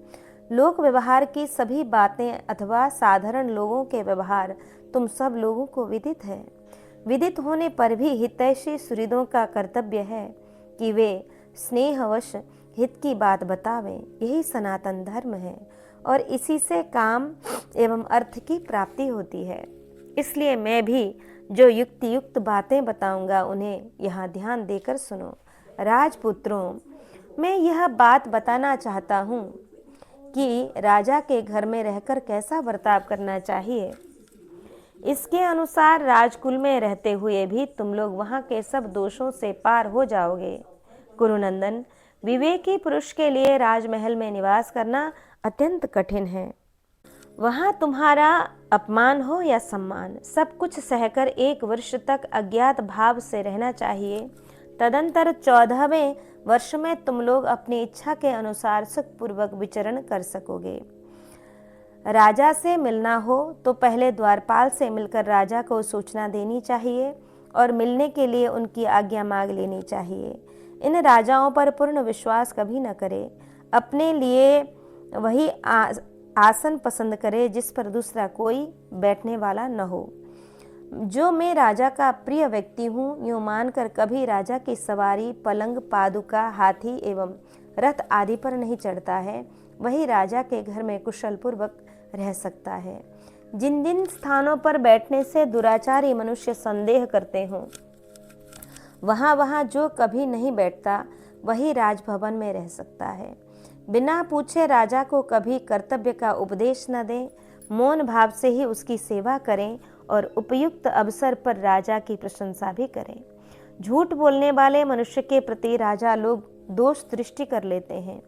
लोक व्यवहार की सभी बातें अथवा साधारण लोगों के व्यवहार तुम सब लोगों को विदित है। विदित होने पर भी हितैषी सुहृदों का कर्तव्य है कि वे स्नेहवश हित की बात बतावें। यही सनातन धर्म है और इसी से काम एवं अर्थ की प्राप्ति होती है। इसलिए मैं भी जो युक्ति युक्त बातें बताऊंगा उन्हें यहाँ ध्यान देकर सुनो। राजपुत्रों, मैं यह बात बताना चाहता हूँ कि राजा के घर में रहकर कैसा बर्ताव करना चाहिए। इसके अनुसार राजकुल में रहते हुए भी तुम लोग वहाँ के सब दोषों से पार हो जाओगे। कुरुनंदन, विवेकी पुरुष के लिए राजमहल में निवास करना अत्यंत कठिन है। वहाँ तुम्हारा अपमान हो या सम्मान, सब कुछ सहकर 1 वर्ष तक अज्ञात भाव से रहना चाहिए। तदंतर 14वें वर्ष में तुम लोग अपनी इच्छा के अनुसार सुखपूर्वक विचरण कर सकोगे। राजा से मिलना हो तो पहले द्वारपाल से मिलकर राजा को सूचना देनी चाहिए और मिलने के लिए उनकी आज्ञा मांग लेनी चाहिए। इन राजाओं पर पूर्ण विश्वास कभी न करे। अपने लिए वही आसन पसंद करे जिस पर दूसरा कोई बैठने वाला न हो। जो मैं राजा का प्रिय व्यक्ति हूँ, यूँ मानकर कभी राजा की सवारी पलंग, पादुका, हाथी एवं रथ आदि पर नहीं चढ़ता है, वही राजा के घर में कुशल पूर्वक रह सकता है। जिन जिन स्थानों पर बैठने से दुराचारी मनुष्य संदेह करते हों, वहाँ वहाँ जो कभी नहीं बैठता, वही राजभवन में रह सकता है। बिना पूछे राजा को कभी कर्तव्य का उपदेश न दें, मौन भाव से ही उसकी सेवा करें और उपयुक्त अवसर पर राजा की प्रशंसा भी करें। झूठ बोलने वाले मनुष्य के प्रति राजा लोग दोष दृष्टि कर लेते हैं।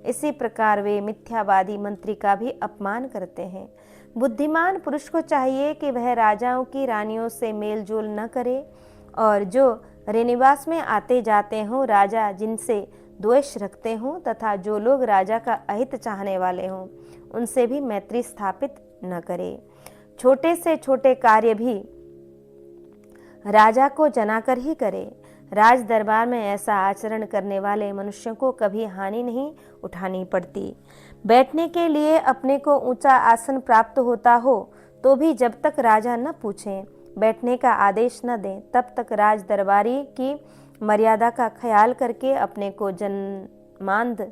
इसी प्रकार वे मिथ्यावादी मंत्री का भी अपमान करते हैं। बुद्धिमान पुरुष को चाहिए कि वह राजाओं की रानियों से मेल जोल न करे और जो रेनिवास में आते जाते हों, राजा जिनसे द्वेष रखते हों तथा जो लोग राजा का अहित चाहने वाले हों, उनसे भी मैत्री स्थापित न करे। छोटे से छोटे कार्य भी राजा को जनाकर ही करे। राज दरबार में ऐसा आचरण करने वाले मनुष्यों को कभी हानि नहीं उठानी पड़ती। बैठने के लिए अपने को ऊंचा आसन प्राप्त होता हो तो भी जब तक राजा न पूछें, बैठने का आदेश न दें, तब तक राज दरबारी की मर्यादा का ख्याल करके अपने को जन्मांध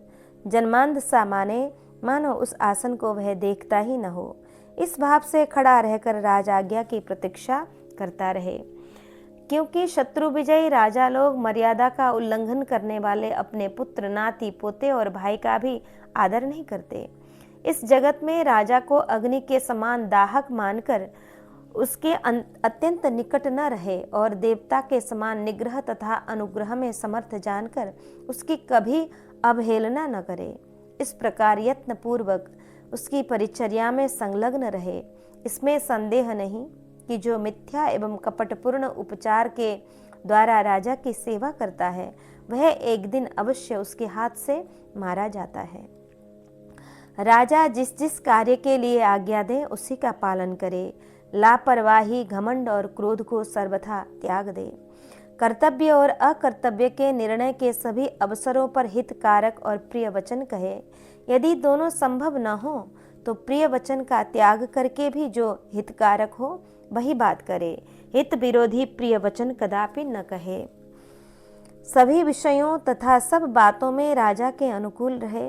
सा माने, मानो उस आसन को वह देखता ही न हो। इस भाव से खड़ा रहकर राज आज्ञा की प्रतीक्षा करता रहे। क्योंकि शत्रु विजयी राजा लोग मर्यादा का उल्लंघन करने वाले अपने पुत्र, नाती, पोते और भाई का भी आदर नहीं करते। इस जगत में राजा को अग्नि के समान दाहक मानकर उसके अत्यंत निकट न रहे और देवता के समान निग्रह तथा अनुग्रह में समर्थ जानकर उसकी कभी अवहेलना न करे। इस प्रकार यत्न पूर्वक उसकी परिचर्या में संलग्न रहे। इसमें संदेह नहीं कि जो मिथ्या एवं कपटपूर्ण उपचार के द्वारा राजा की सेवा करता है, वह एक दिन अवश्य उसके हाथ से मारा जाता है। राजा जिस जिस कार्य के लिए आज्ञा दे उसी का पालन करे। लापरवाही, घमंड और क्रोध को सर्वथा त्याग दे। कर्तव्य और अकर्तव्य के निर्णय के सभी अवसरों पर हितकारक और प्रिय वचन कहे। यदि दोनों संभव न हो तो प्रिय वचन का त्याग करके भी जो हितकारक हो वही बात करे। हित विरोधी प्रिय वचन कदापि न कहे। सभी विषयों तथा सब बातों में राजा के अनुकूल रहे।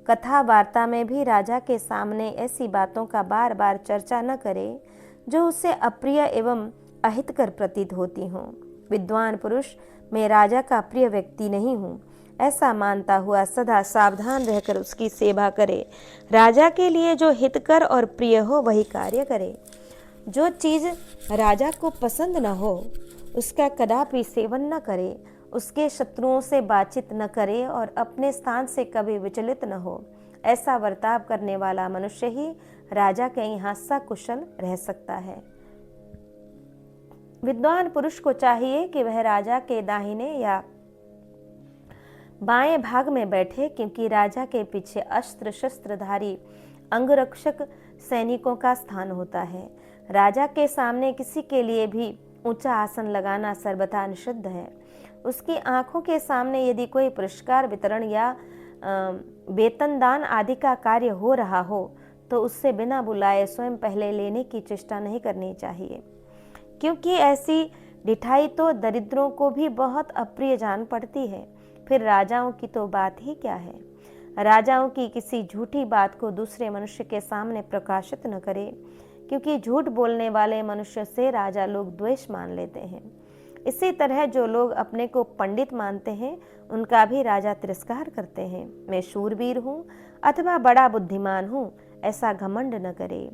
कथा वार्ता में भी राजा के सामने ऐसी बातों का बार बार चर्चा न करे जो उससे अप्रिय एवं अहितकर प्रतीत होती हों। विद्वान पुरुष, मैं राजा का प्रिय व्यक्ति नहीं हूँ, ऐसा मानता हुआ सदा सावधान रहकर उसकी सेवा करे। राजा के लिए जो हितकर और प्रिय हो वही कार्य करे। जो चीज़ राजा को पसंद न हो उसका कदापि सेवन न करे। उसके शत्रुओं से बातचीत न करे और अपने स्थान से कभी विचलित न हो। ऐसा बर्ताव करने वाला मनुष्य ही राजा के यहाँ सकुशल रह सकता है। विद्वान पुरुष को चाहिए कि वह राजा के दाहिने या बाएं भाग में बैठे, क्योंकि राजा के पीछे अस्त्र शस्त्रधारी अंगरक्षक सैनिकों का स्थान होता है। राजा के सामने किसी के लिए भी ऊंचा आसन लगाना सर्वथा निषिद्ध है। उसकी आंखों के सामने यदि कोई पुरस्कार वितरण या वेतनदान आदि का कार्य हो रहा हो तो उससे बिना बुलाए स्वयं पहले लेने की चेष्टा नहीं करनी चाहिए, क्योंकि ऐसी ढिठाई तो दरिद्रों को भी बहुत अप्रिय जान पड़ती है। फिर राजाओं की तो बात ही क्या है। राजाओं की किसी झूठी बात को दूसरे मनुष्य के सामने प्रकाशित न करे, क्योंकि झूठ बोलने वाले मनुष्य से राजा लोग द्वेष मान लेते हैं। इसी तरह जो लोग अपने को पंडित मानते हैं उनका भी राजा तिरस्कार करते हैं। मैं शूरवीर हूँ अथवा बड़ा बुद्धिमान हूँ, ऐसा घमंड न करे।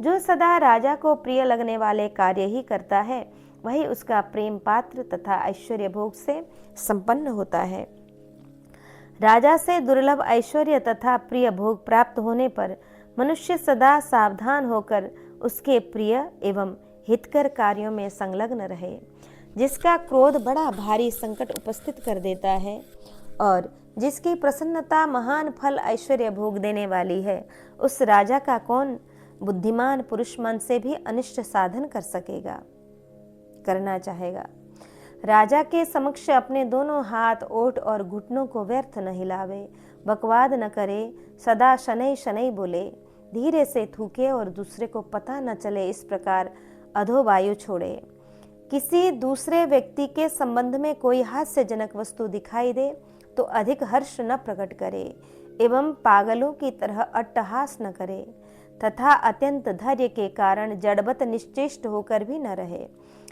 जो सदा राजा को प्रिय लगने वाले कार्य ही करता है वही उसका प्रेम पात्र तथा ऐश्वर्य भोग से संपन्न होता है। राजा से दुर्लभ ऐश्वर्य तथा प्रिय भोग प्राप्त होने पर मनुष्य सदा सावधान होकर उसके प्रिय एवं हितकर कार्यों में संलग्न रहे। जिसका क्रोध बड़ा भारी संकट उपस्थित कर देता है, और जिसकी प्रसन्नता महान फल ऐश्वर्य भोग देने वाली है, उस राजा का कौन बुद्धिमान पुरुष मन से भी अनिष्ट साधन करना चाहेगा। राजा के समक्ष अपने दोनों हाथ, ओठ और घुटनों को व्यर्थ न हिलावे, बकवाद न करे, सदा शनै शनै बोले, धीरे से थूके और दूसरे को पता न चले, इस प्रकार अधोवायु छोड़े। किसी दूसरे व्यक्ति के संबंध में कोई हास्यजनक वस्तु दिखाई दे तो अधिक हर्ष न प्रकट करे एवं पागलों की तरह अट्टहास न करे, तथा अत्यंत धैर्य के कारण जड़वत निश्चेष्ट होकर भी न रहे।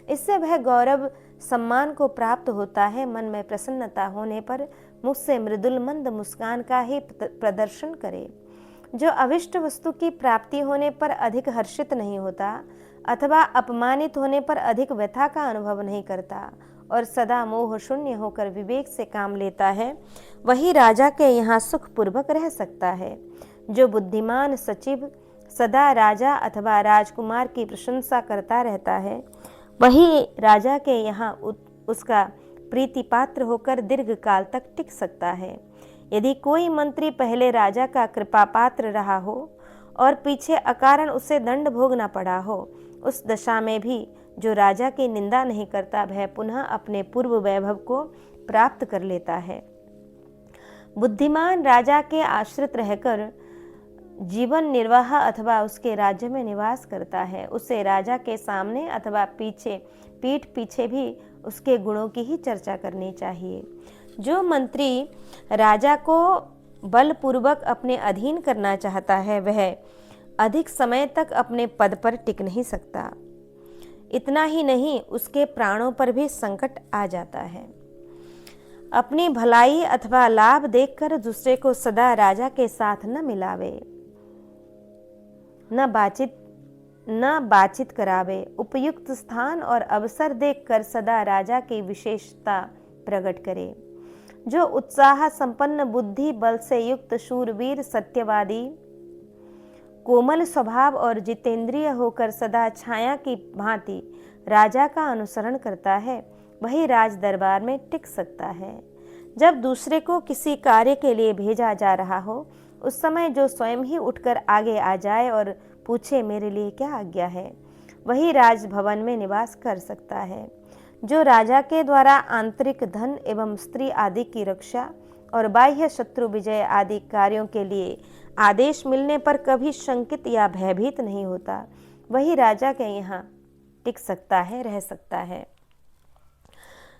इससे वह गौरव सम्मान को प्राप्त होता है। मन में प्रसन्नता होने पर मुख से मृदुल मंद मुस्कान का ही प्रदर्शन करे। जो अविष्ट वस्तु की प्राप्ति होने पर अधिक हर्षित नहीं होता अथवा अपमानित होने पर अधिक व्यथा का अनुभव नहीं करता और सदा मोह शून्य होकर विवेक से काम लेता है, वही राजा के यहाँ सुखपूर्वक रह सकता है। जो बुद्धिमान सचिव सदा राजा अथवा राजकुमार की प्रशंसा करता रहता है, वही राजा के यहाँ उसका प्रीति पात्र होकर दीर्घ काल तक टिक सकता है। यदि कोई मंत्री पहले राजा का कृपा पात्र रहा हो और पीछे अकारण उसे दंड भोगना पड़ा हो, उस दशा में भी जो राजा की निंदा नहीं करता, वह पुनः अपने पूर्व वैभव को प्राप्त कर लेता है। बुद्धिमान राजा के आश्रित रहकर जीवन निर्वाह अथवा उसके राज्य में निवास करता है। उसे राजा के सामने अथवा पीठ पीछे भी उसके गुणों की ही चर्चा करनी चाहिए। जो मंत्री राजा को बलपूर्वक अपने अधीन करना चाहता है, वह अधिक समय तक अपने पद पर टिक नहीं सकता। इतना ही नहीं, उसके प्राणों पर भी संकट आ जाता है। अपनी भलाई अथवा लाभ देखकर दूसरे को सदा राजा के साथ न मिलावे, न बातचीत करावे। उपयुक्त स्थान और अवसर देखकर सदा राजा की विशेषता प्रकट करे। जो उत्साह संपन्न, बुद्धि बल से युक्त, शूरवीर, सत्यवादी, कोमल स्वभाव और जितेंद्रिय होकर सदा छाया की भांति राजा का अनुसरण करता है, वही राज दरबार में टिक सकता है। जब दूसरे को किसी कार्य के लिए भेजा जा रहा हो, उस समय जो स्वयं ही उठकर आगे आ जाए और पूछे मेरे लिए क्या आज्ञा है, वही राजभवन में निवास कर सकता है। जो राजा के द्वारा आंतरिक धन एवं स्त्री आदि की रक्षा और बाह्य शत्रु विजय आदि कार्यों के लिए आदेश मिलने पर कभी शंकित या भयभीत नहीं होता, वही राजा के यहाँ टिक सकता है, रह सकता है।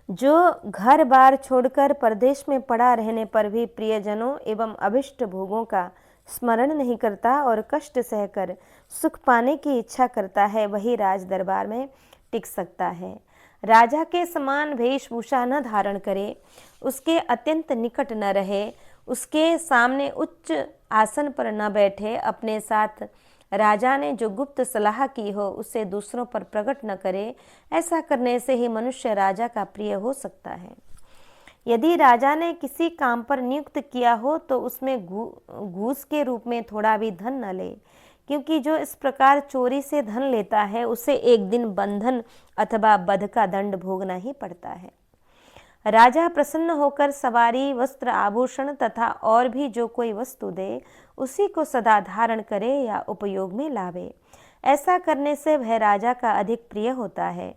जो घर बार छोड़कर परदेश में पड़ा रहने पर भी प्रियजनों एवं अभिष्ट भोगों का स्मरण नहीं करता और कष्ट सहकर सुख पाने की इच्छा करता है, वही राज दरबार में टिक सकता है। राजा के समान वेशभूषा न धारण करे, उसके अत्यंत निकट न रहे, उसके सामने उच्च आसन पर न बैठे, अपने साथ राजा ने जो गुप्त सलाह की हो उसे दूसरों पर प्रकट न करे। ऐसा करने से ही मनुष्य राजा का प्रिय हो सकता है। यदि राजा ने किसी काम पर नियुक्त किया हो तो उसमें घूस के रूप में थोड़ा भी धन न ले, क्योंकि जो इस प्रकार चोरी से धन लेता है उसे एक दिन बंधन अथवा वध का दंड भोगना ही पड़ता है। राजा प्रसन्न होकर सवारी, वस्त्र, आभूषण तथा और भी जो कोई वस्तु दे, उसी को सदा धारण करे या उपयोग में लावे। ऐसा करने से वह राजा का अधिक प्रिय होता है।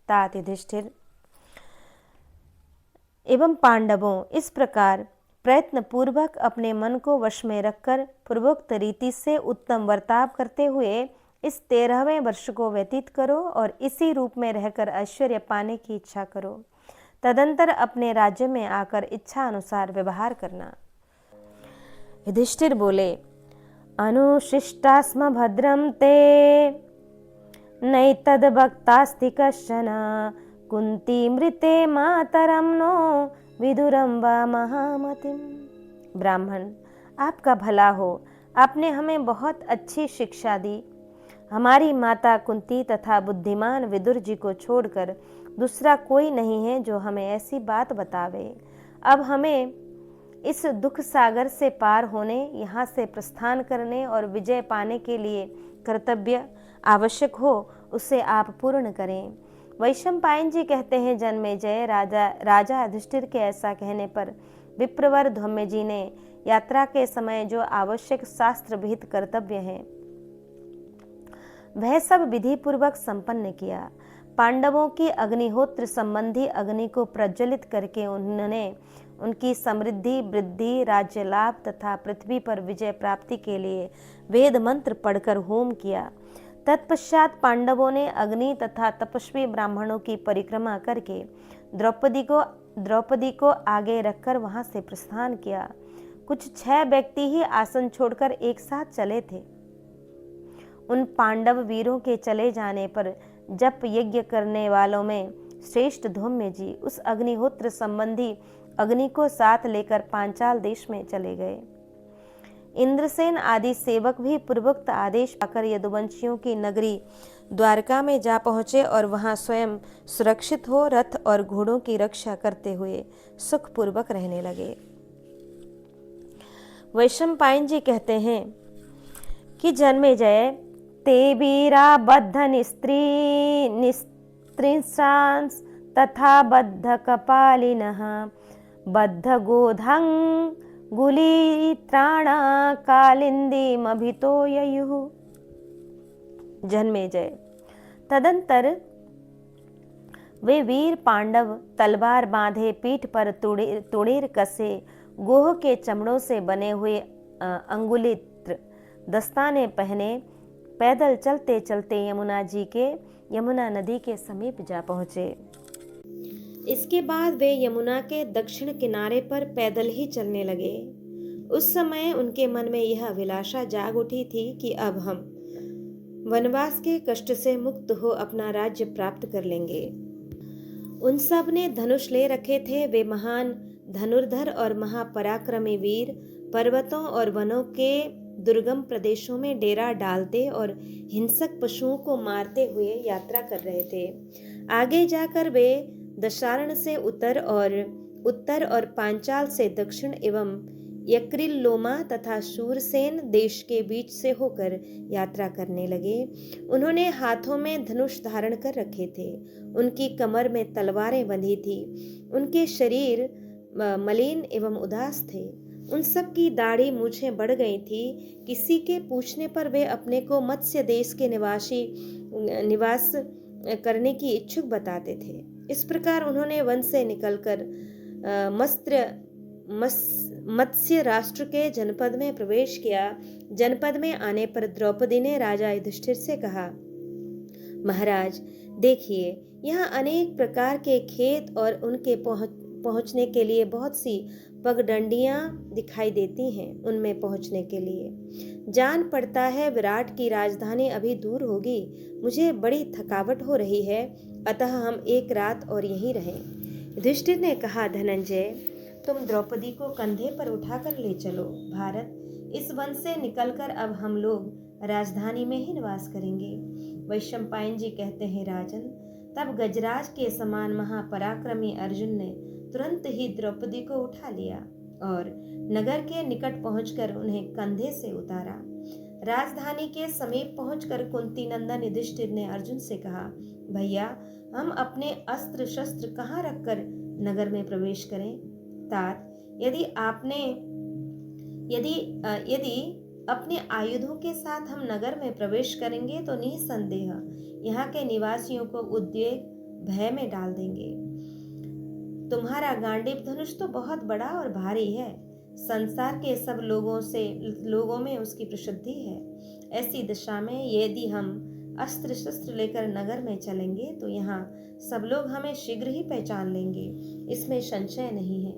तात युधिष्ठिर एवं पांडवों, इस प्रकार प्रयत्न पूर्वक अपने मन को वश में रखकर पूर्वोक्त रीति से उत्तम वर्ताव करते हुए इस 13वें वर्ष को व्यतीत करो और इसी रूप में रहकर ऐश्वर्य पाने की इच्छा करो। तदंतर अपने राज्य में आकर इच्छा अनुसार व्यवहार करना। युधिष्ठिर बोले, अनुशिष्टास्म भद्रम ते नैतद भक्तास्ति कश्चन कुंती मृते मातरम नो विदुरम वा महामतिम। ब्राह्मण, आपका भला हो, आपने हमें बहुत अच्छी शिक्षा दी। हमारी माता कुंती तथा बुद्धिमान विदुर जी को छोड़कर दूसरा कोई नहीं है जो हमें ऐसी बात बतावे। अब हमें इस दुख सागर से पार होने, यहाँ से प्रस्थान करने और विजय पाने के लिए कर्तव्य आवश्यक हो, उसे आप पूर्ण करें। वैशंपायन जी कहते हैं, जन्मेजय, राजा युधिष्ठिर के ऐसा कहने पर विप्रवर धौम्य जी ने यात्रा के समय जो आवश्यक शास्त्र विहित कर्तव्य हैं वह सब विधि पूर्वक संपन्न किया। पांडवों की अग्निहोत्र संबंधी अग्नि को प्रज्वलित करके उन्होंने उनकी समृद्धि, वृद्धि, राज्य लाभ तथा पृथ्वी पर विजय प्राप्ति के लिए वेद मंत्र पढ़कर होम किया। तत्पश्चात पांडवों ने अग्नि तथा तपस्वी ब्राह्मणों की परिक्रमा करके द्रौपदी को आगे रखकर वहां से प्रस्थान किया। कुछ 6 व्यक्ति ही आसन छोड़कर एक साथ चले थे। उन पांडव वीरों के चले जाने पर जप यज्ञ करने वालों में श्रेष्ठ धौम्य जी उस अग्निहोत्र संबंधी अग्नि को साथ लेकर पांचाल देश में चले गए। इंद्रसेन आदि सेवक भी पूर्वोक्त आदेश पाकर यदुवंशियों की नगरी द्वारका में जा पहुंचे और वहां स्वयं सुरक्षित हो रथ और घोड़ों की रक्षा करते हुए सुखपूर्वक रहने लगे। वैशंपायन जी कहते हैं कि जन्मेजय ते वीरा बद्ध निस्त्रिंसांस तथा बद्ध कपालिनः बद्ध गोधं गुलीत्राणा कालिंदीमभितो ययुः। जन्मेजय, तदंतर वे वीर पांडव तलवार बांधे, पीठ पर तुड़ीर कसे, गोह के चमड़ों से बने हुए अंगुलित्र दस्ताने पहने पैदल चलते चलते यमुना नदी के समीप जा पहुँचे। इसके बाद वे यमुना के दक्षिण किनारे पर पैदल ही चलने लगे। उस समय उनके मन में यह अभिलाषा जाग उठी थी कि अब हम वनवास के कष्ट से मुक्त हो अपना राज्य प्राप्त कर लेंगे। उन सब ने धनुष ले रखे थे। वे महान धनुर्धर और महापराक्रमी वीर पर्वतों और वनों के दुर्गम प्रदेशों में डेरा डालते और हिंसक पशुओं को मारते हुए यात्रा कर रहे थे। आगे जाकर वे दशारण से उत्तर और पांचाल से दक्षिण एवं यक्रिल्लोमा तथा शूरसेन देश के बीच से होकर यात्रा करने लगे। उन्होंने हाथों में धनुष धारण कर रखे थे। उनकी कमर में तलवारें बंधी थी। उनके शरीर मलिन एवं उदास थे। उन सब की दाढ़ी मूछें बढ़ गई थी। किसी के पूछने पर वे अपने को मत्स्य देश के निवास करने की इच्छुक बताते थे। इस प्रकार उन्होंने वन से निकलकर मत्स्य राष्ट्र के जनपद में प्रवेश किया। जनपद में आने पर द्रौपदी ने राजा युधिष्ठिर से कहा, महाराज देखिए, यहाँ अनेक प्रकार के खेत और उनके पहुँचने के लिए बहुत सी पगडंडियाँ दिखाई देती हैं। उनमें पहुँचने के लिए जान पड़ता है विराट की राजधानी अभी दूर होगी। मुझे बड़ी थकावट हो रही है, अतः हम एक रात और यहीं रहें। युधिष्ठिर ने कहा, धनंजय, तुम द्रौपदी को कंधे पर उठाकर ले चलो। भारत, इस वन से निकलकर अब हम लोग राजधानी में ही निवास करेंगे। वैशंपायन जी कहते हैं, राजन, तब गजराज के समान महापराक्रमी अर्जुन ने तुरंत ही द्रौपदी को उठा लिया और नगर के निकट पहुंचकर उन्हें कंधे से उतारा। राजधानी के समीप पहुंचकर कुंती नंदन युधिष्ठिर ने अर्जुन से कहा, भैया, हम अपने अस्त्र शस्त्र कहाँ रखकर नगर में प्रवेश करें? तात, यदि अपने आयुधों के साथ हम नगर में प्रवेश करेंगे तो निसंदेह यहाँ के निवासियों को उद्वेग, भय में डाल देंगे। तुम्हारा गांडीव धनुष तो बहुत बड़ा और भारी है। संसार के सब लोगों में उसकी प्रसिद्धि है। ऐसी दशा में यदि हम अस्त्र शस्त्र लेकर नगर में चलेंगे तो यहाँ सब लोग हमें शीघ्र ही पहचान लेंगे, इसमें संशय नहीं है।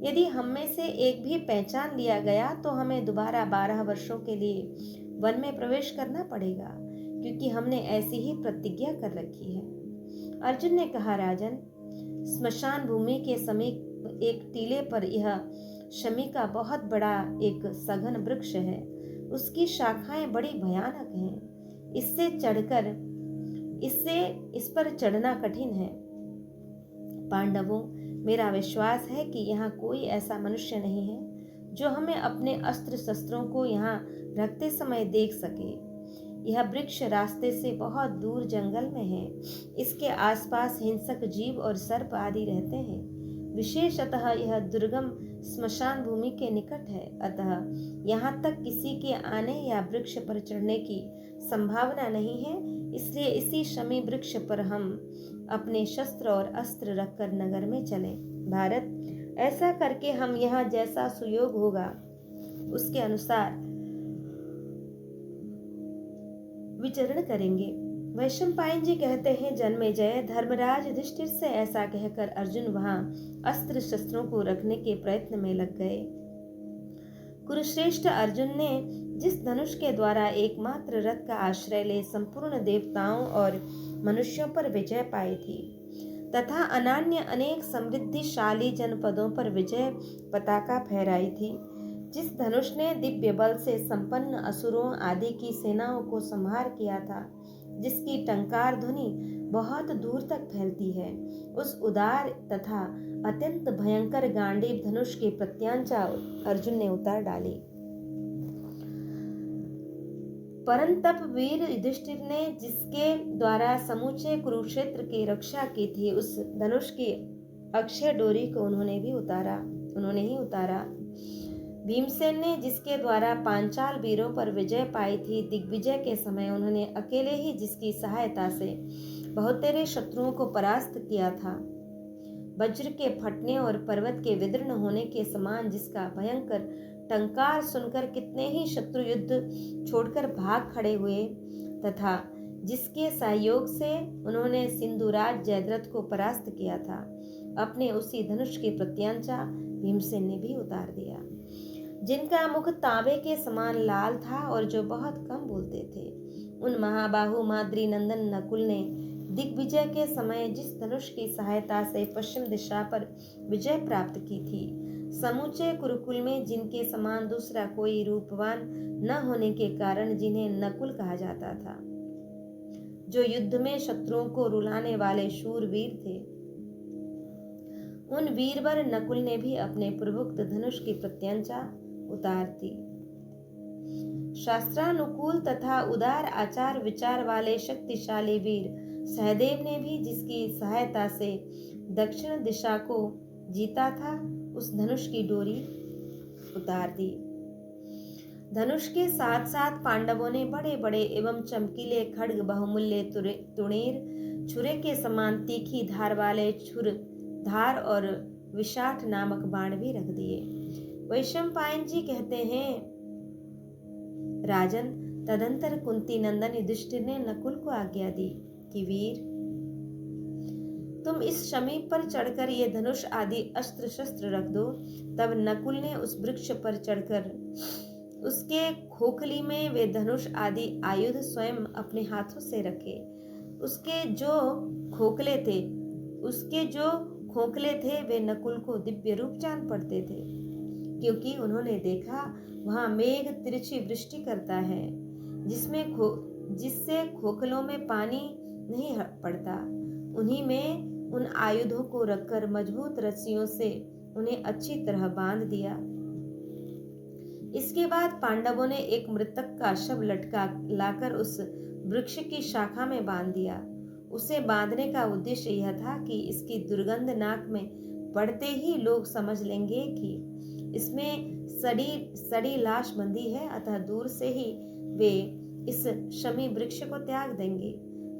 यदि हम में से एक भी पहचान लिया गया तो हमें दोबारा 12 वर्षों के लिए वन में प्रवेश करना पड़ेगा, क्योंकि हमने ऐसी ही प्रतिज्ञा कर रखी है। अर्जुन ने कहा, राजन, स्मशान भूमि के समीप एक टीले पर यह शमी का बहुत बड़ा एक सघन वृक्ष है। उसकी शाखाएं बड़ी भयानक हैं। इस पर चढ़ना कठिन है। पांडवों, मेरा विश्वास है कि यहाँ कोई ऐसा मनुष्य नहीं है जो हमें अपने अस्त्र शस्त्रों को यहाँ रखते समय देख सके। यह वृक्ष रास्ते से बहुत दूर जंगल में है। इसके आसपास हिंसक जीव और सर्प आदि रहते हैं। विशेषतः यह दुर्गम स्मशान भूमि के निकट है, अतः यहाँ तक किसी के आने या वृक्ष पर चढ़ने की संभावना नहीं है। इसलिए इसी शमी वृक्ष पर हम अपने शस्त्र और अस्त्र रखकर नगर में चलें। भारत, ऐसा करके हम यहाँ जैसा सुयोग होगा उसके अनुसार विचरण करेंगे। वैशंपायन जी कहते हैं, जन्मेजय, धर्मराज युधिष्ठिर से ऐसा कहकर अर्जुन वहां अस्त्र शस्त्रों को रखने के प्रयत्न में लग गए। कुरुश्रेष्ठ अर्जुन ने जिस धनुष के द्वारा एकमात्र रथ का आश्रय ले संपूर्ण देवताओं और मनुष्यों पर विजय पाई थी तथा अनन्य अनेक समृद्धिशाली जनपदों पर विजय पताका फहराई थी, जिस धनुष ने दिव्य बल से संपन्न असुरों आदि की सेनाओं को संहार किया था, जिसकी टंकार ध्वनि बहुत दूर तक फैलती है, उस उदार तथा अत्यंत भयंकर गांडीव धनुष की प्रत्यांचा अर्जुन ने उतार डाली। परंतप वीर युधिष्ठिर ने जिसके द्वारा समूचे कुरुक्षेत्र की रक्षा की थी, उस धनुष की अक्षय डोरी को उन्होंने ही उतारा। भीमसेन ने जिसके द्वारा पांचाल वीरों पर विजय पाई थी, दिग्विजय के समय उन्होंने अकेले ही जिसकी सहायता से बहुतेरे शत्रुओं को परास्त किया था, वज्र के फटने और पर्वत के विदीर्ण होने के समान जिसका भयंकर टंकार सुनकर कितने ही शत्रु युद्ध छोड़कर भाग खड़े हुए, तथा जिसके सहयोग से उन्होंने सिंधुराज जयद्रथ को परास्त किया था, अपने उसी धनुष की प्रत्यांचा भीमसेन ने भी उतार दिया, जिनका मुख तांबे के समान लाल था और जो बहुत कम बोलते थे। उन महाबाहु माद्री नंदन नकुल ने दिग्विजय के समय जिस धनुष की सहायता से पश्चिम दिशा पर विजय प्राप्त की थी, समूचे कुरुकुल में जिनके समान दूसरा कोई रूपवान न होने के कारण जिन्हें नकुल कहा जाता था, जो युद्ध में शत्रुओं को रुलाने वाले शूरवीर थे, उन वीरवर नकुल ने भी अपने पूर्वोक्त धनुष की प्रत्यांचा उतार दी। शास्त्रानुकूल तथा उदार आचार विचार वाले शक्तिशाली वीर सहदेव ने भी जिसकी सहायता से दक्षिण दिशा को जीता था, उस धनुष की डोरी उतार दी। धनुष के साथ साथ पांडवों ने बड़े बड़े एवं चमकीले खड्ग, बहुमूल्य तुणीर, छुरे के समान तीखी धार वाले धार और विशाट नामक बाण भी रख दिए। वैशंपायन जी कहते हैं, राजन, तदंतर कुंती नंदन युधिष्ठिर ने नकुल को आज्ञा दी कि वीर, तुम इस शमी पर चढ़कर ये धनुष आदि अस्त्र शस्त्र रख दो। तब नकुल ने उस वृक्ष पर चढ़कर उसके खोखली में वे धनुष आदि आयुध स्वयं अपने हाथों से रखे। उसके जो खोखले थे वे नकुल को दिव्य रूप जान पड़ते थे, क्योंकि उन्होंने देखा वहां मेघ तिरछी वृष्टि करता है, जिससे खोखलों में पानी नहीं पड़ता। उन्हीं में उन आयुधों को रखकर मजबूत रस्सियों से उन्हें अच्छी तरह बांध दिया। इसके बाद पांडवों ने एक मृतक का शव लाकर उस वृक्ष की शाखा में बांध दिया। उसे बांधने का उद्देश्य यह था कि इसकी दुर्गंध नाक में पड़ते ही लोग समझ लेंगे कि इसमें सड़ी लाश बंधी है, अतः दूर से ही वे इस शमी वृक्ष को त्याग देंगे।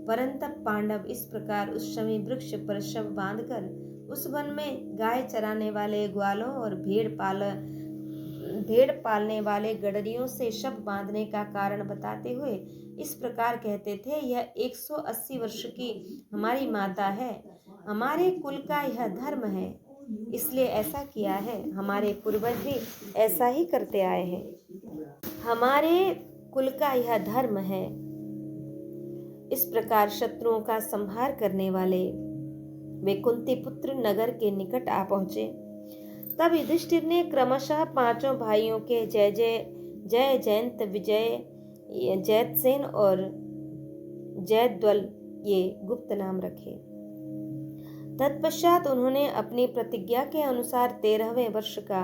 परंतु पांडव इस प्रकार उस शमी वृक्ष पर शव बांधकर उस वन में गाय चराने वाले ग्वालों और भेड़ पालने वाले गडरियों से शव बांधने का कारण बताते हुए इस प्रकार कहते थे, यह 180 वर्ष की हमारी माता है, हमारे कुल का यह धर्म है, इसलिए ऐसा किया है। हमारे पूर्वज भी ऐसा ही करते आए हैं, हमारे कुल का यह धर्म है। इस प्रकार शत्रुओं का संहार करने वाले वे कुंती पुत्र नगर के निकट आ पहुंचे। तब युधिष्ठिर ने क्रमशः पांचों भाइयों के जयंत, विजय, जयसेन और जयद्वल ये गुप्त नाम रखे। तत्पश्चात उन्होंने अपनी प्रतिज्ञा के अनुसार 13वें वर्ष का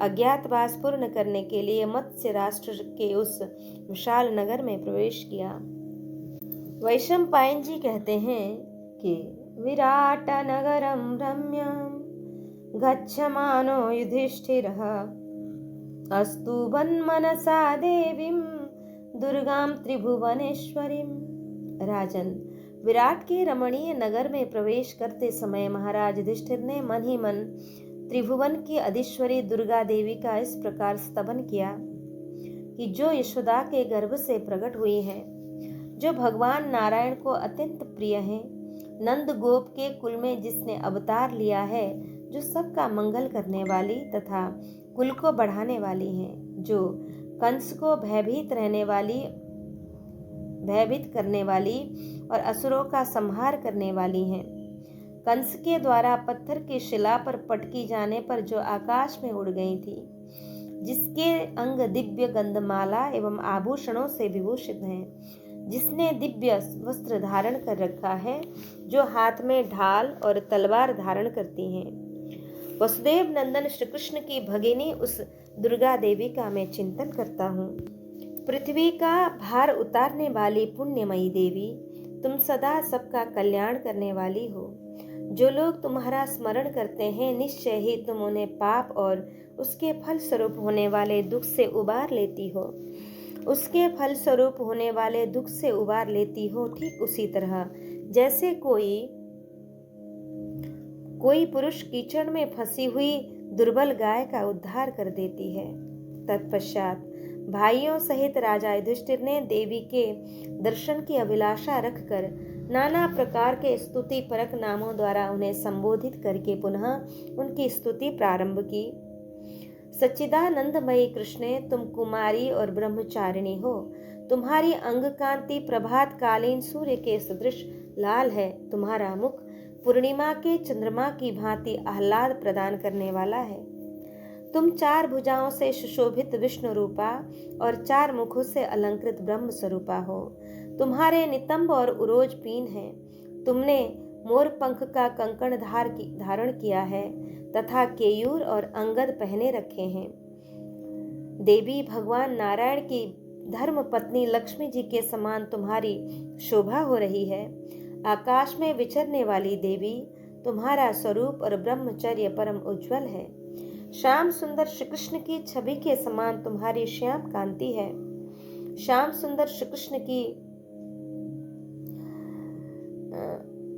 अज्ञातवास पूर्ण करने के लिए मत्स्य राष्ट्र के उस विशाल नगर में प्रवेश किया। वैशंपायन जी कहते हैं कि विराट नगरम रम्यम गच्छमानो युधिष्ठिरः अस्तुवन् मनसा देवीं दुर्गां त्रिभुवनेश्वरीं। राजन, विराट के रमणीय नगर में प्रवेश करते समय महाराज युधिष्ठिर ने मन ही मन त्रिभुवन की अधीश्वरी दुर्गा देवी का इस प्रकार स्तवन किया कि जो यशोदा के गर्भ से प्रकट हुई है, जो भगवान नारायण को अत्यंत प्रिय है, नंद गोप के कुल में जिसने अवतार लिया है, जो सबका मंगल करने वाली तथा कुल को बढ़ाने वाली है, जो कंस को भयभीत करने वाली और असुरों का संहार करने वाली है। कंस के द्वारा पत्थर की शिला पर पटकी जाने पर जो आकाश में उड़ गई थी, जिसके अंग दिव्य गंधमाला एवं आभूषणों से विभूषित हैं, जिसने दिव्य वस्त्र धारण कर रखा है, जो हाथ में ढाल और तलवार धारण करती हैं। वसुदेव नंदन श्री कृष्ण की भगिनी उस दुर्गा देवी का मैं चिंतन करता हूँ। पृथ्वी का भार उतारने वाली पुण्यमयी देवी, तुम सदा सबका कल्याण करने वाली हो। जो लोग तुम्हारा स्मरण करते हैं, निश्चय ही तुम उन्हें पाप और उसके फल स्वरूप होने वाले दुख से उबार लेती हो। उसके फल स्वरूप होने वाले दुख से उबार लेती हो, ठीक उसी तरह जैसे कोई पुरुष कीचड़ में फंसी हुई दुर्बल गाय का उद्धार कर देती है। तत्पश्चात भाइयों सहित राजा युधिष्ठिर ने देवी के दर्शन की अभिलाषा रखकर नाना प्रकार के स्तुति परक नामों द्वारा उन्हें संबोधित करके पुनः उनकी स्तुति प्रारंभ की। सच्चिदानंदमयी कृष्णे, तुम कुमारी और ब्रह्मचारिणी हो। तुम्हारी अंग कांति प्रभात कालीन सूर्य के सदृश लाल है। तुम्हारा मुख पूर्णिमा के चंद्रमा की भांति आह्लाद प्रदान करने वाला है। तुम 4 भुजाओं से सुशोभित विष्णु रूपा और 4 मुखों से अलंकृत ब्रह्म स्वरूपा हो। तुम्हारे नितंब और उरोज पीन है। तुमने मोर पंख का कंकण धारण किया है तथा केयूर और अंगद पहने रखे हैं। देवी, भगवान नारायण की धर्म पत्नी लक्ष्मी जी के समान तुम्हारी शोभा हो रही है। आकाश में विचरने वाली देवी, तुम्हारा स्वरूप और ब्रह्मचर्य परम उज्जवल है। श्याम सुंदर श्री कृष्ण की छवि के समान तुम्हारी श्याम कांति है। श्याम सुंदर श्री कृष्ण की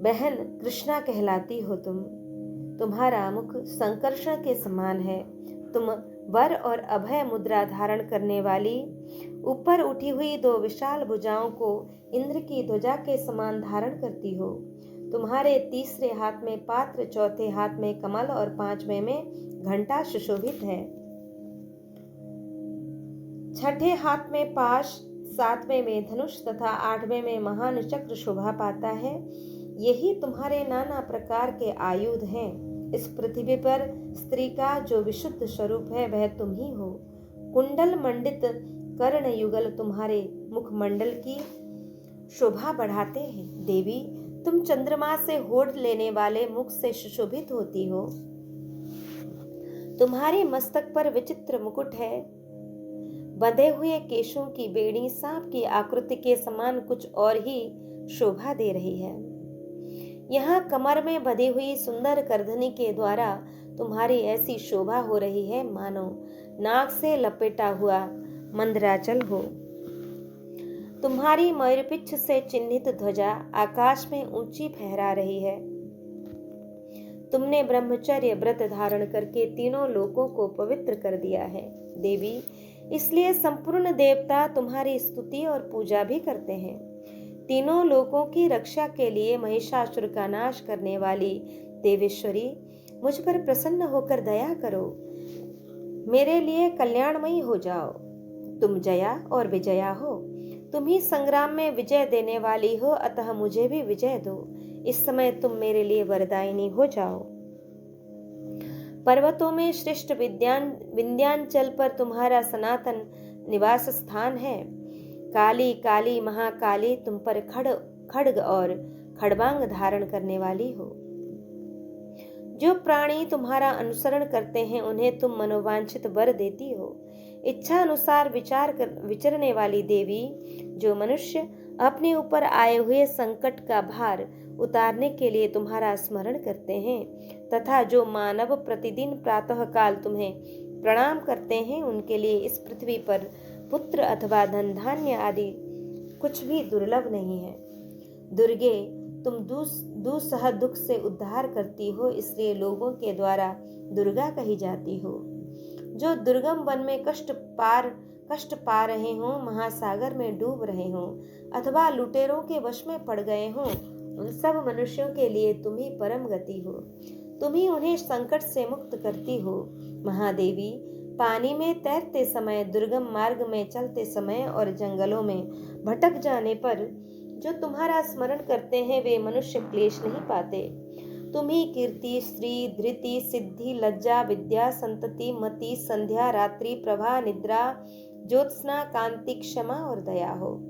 बहन कृष्णा कहलाती हो तुम। तुम्हारा मुख संकर्षण के समान है। तुम वर और अभय मुद्रा धारण करने वाली, ऊपर उठी हुई 2 विशाल भुजाओं को इंद्र की ध्वजा के समान धारण करती हो। तुम्हारे तीसरे हाथ में पात्र, चौथे हाथ में कमल और 5वें में घंटा सुशोभित है। छठे हाथ में पाश, 7वें में धनुष तथा 8वें में महान चक्र शोभा पाता है। यही तुम्हारे नाना प्रकार के आयुध हैं। इस पृथ्वी पर स्त्री का जो विशुद्ध स्वरूप है वह तुम ही हो। कुंडल मंडित कर्ण युगल तुम्हारे मुखमंडल की शोभा बढ़ाते हैं। देवी, तुम चंद्रमा से होड़ लेने वाले मुख से सुशोभित होती हो। तुम्हारे मस्तक पर विचित्र मुकुट है। बंधे हुए केशों की बेड़ी सांप की आकृति के समान कुछ और ही शोभा दे रही है। यहाँ कमर में बंधी हुई सुंदर करधनी के द्वारा तुम्हारी ऐसी शोभा हो रही है मानो नाग से लपेटा हुआ मंदराचल हो। तुम्हारी मयूरपिच्छ से चिन्हित ध्वजा आकाश में ऊंची फहरा रही है। तुमने ब्रह्मचर्य व्रत धारण करके तीनों लोकों को पवित्र कर दिया है। देवी, इसलिए संपूर्ण देवता तुम्हारी स्तुति और पूजा भी करते हैं। तीनों लोकों की रक्षा के लिए महिषासुर का नाश करने वाली देवेश्वरी, मुझ पर प्रसन्न होकर दया करो। मेरे लिए कल्याणमयी हो जाओ। तुम जया और विजया हो। तुम ही संग्राम में विजय देने वाली हो, अतः मुझे भी विजय दो। इस समय तुम मेरे लिए वरदायिनी हो जाओ। पर्वतों में श्रेष्ठ विंध्यांचल पर तुम्हारा सनातन निवास स्थान है। काली काली महाकाली, तुम पर खड्ग और खड़बांग धारण करने वाली हो। जो प्राणी तुम्हारा अनुसरण करते हैं उन्हें तुम मनोवांछित वर देती हो। इच्छा अनुसार विचरने वाली देवी, जो मनुष्य अपने ऊपर आए हुए संकट का भार उतारने के लिए तुम्हारा स्मरण करते हैं, तथा जो मानव प्रतिदिन प्रातःकाल तुम्हें प्रणाम करते हैं, उनके लिए इस पृथ्वी पर पुत्र अथवा धन धान्य आदि कुछ भी दुर्लभ नहीं है। दुर्गे, तुम दुसह दुख से उद्धार करती हो, इसलिए लोगों के द्वारा दुर्गा कही जाती हो। जो दुर्गम वन में कष्ट पा रहे हो, महासागर में डूब रहे हो अथवा लुटेरों के वश में पड़ गए हो, उन सब मनुष्यों के लिए तुम ही परम गति हो। तुम ही उन्हें संकट से मुक्त करती हो। महादेवी, पानी में तैरते समय, दुर्गम मार्ग में चलते समय और जंगलों में भटक जाने पर जो तुम्हारा स्मरण करते हैं, वे मनुष्य क्लेश नहीं पाते। तुम ही कीर्ति, श्री, धृति, सिद्धि, लज्जा, विद्या, संतति, मति, संध्या, रात्रि, प्रभा, निद्रा, ज्योत्सना, कांति, क्षमा और दया हो।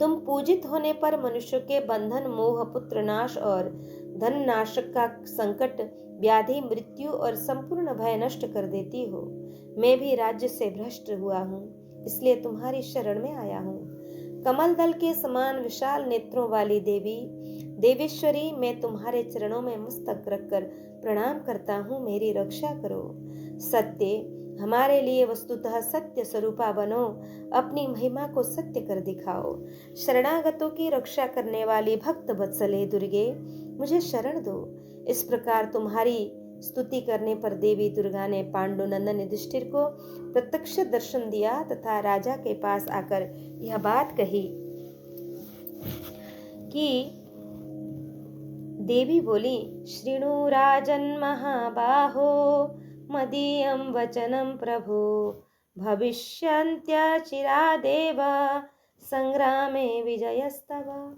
तुम पूजित होने पर मनुष्य के बंधन, मोह, पुत्र नाश और धन नाशक का संकट, व्याधि, मृत्यु और संपूर्ण भय नष्ट कर देती हो। मैं भी राज्य से भ्रष्ट हुआ हूँ, इसलिए तुम्हारी शरण में आया हूँ। कमल दल के समान विशाल नेत्रों वाली देवी, देवेश्वरी, मैं तुम्हारे चरणों में मस्तक रखकर प्रणाम करता हूँ, मेरी रक्षा करो। सत्य, हमारे लिए वस्तुतः सत्य स्वरूपा बनो, अपनी महिमा को सत्य कर दिखाओ। शरणागतों की रक्षा करने वाली भक्त वत्सले दुर्गे, मुझे शरण दो। इस प्रकार तुम्हारी स्तुति करने पर देवी दुर्गा ने पांडुनंदन युधिष्ठिर को प्रत्यक्ष दर्शन दिया तथा राजा के पास आकर यह बात कही कि देवी बोली, शृणु राजन महाबाहो मदीयं वचनं प्रभो, भविष्यन्त्यचिरादेव संग्रामे विजयस्तव।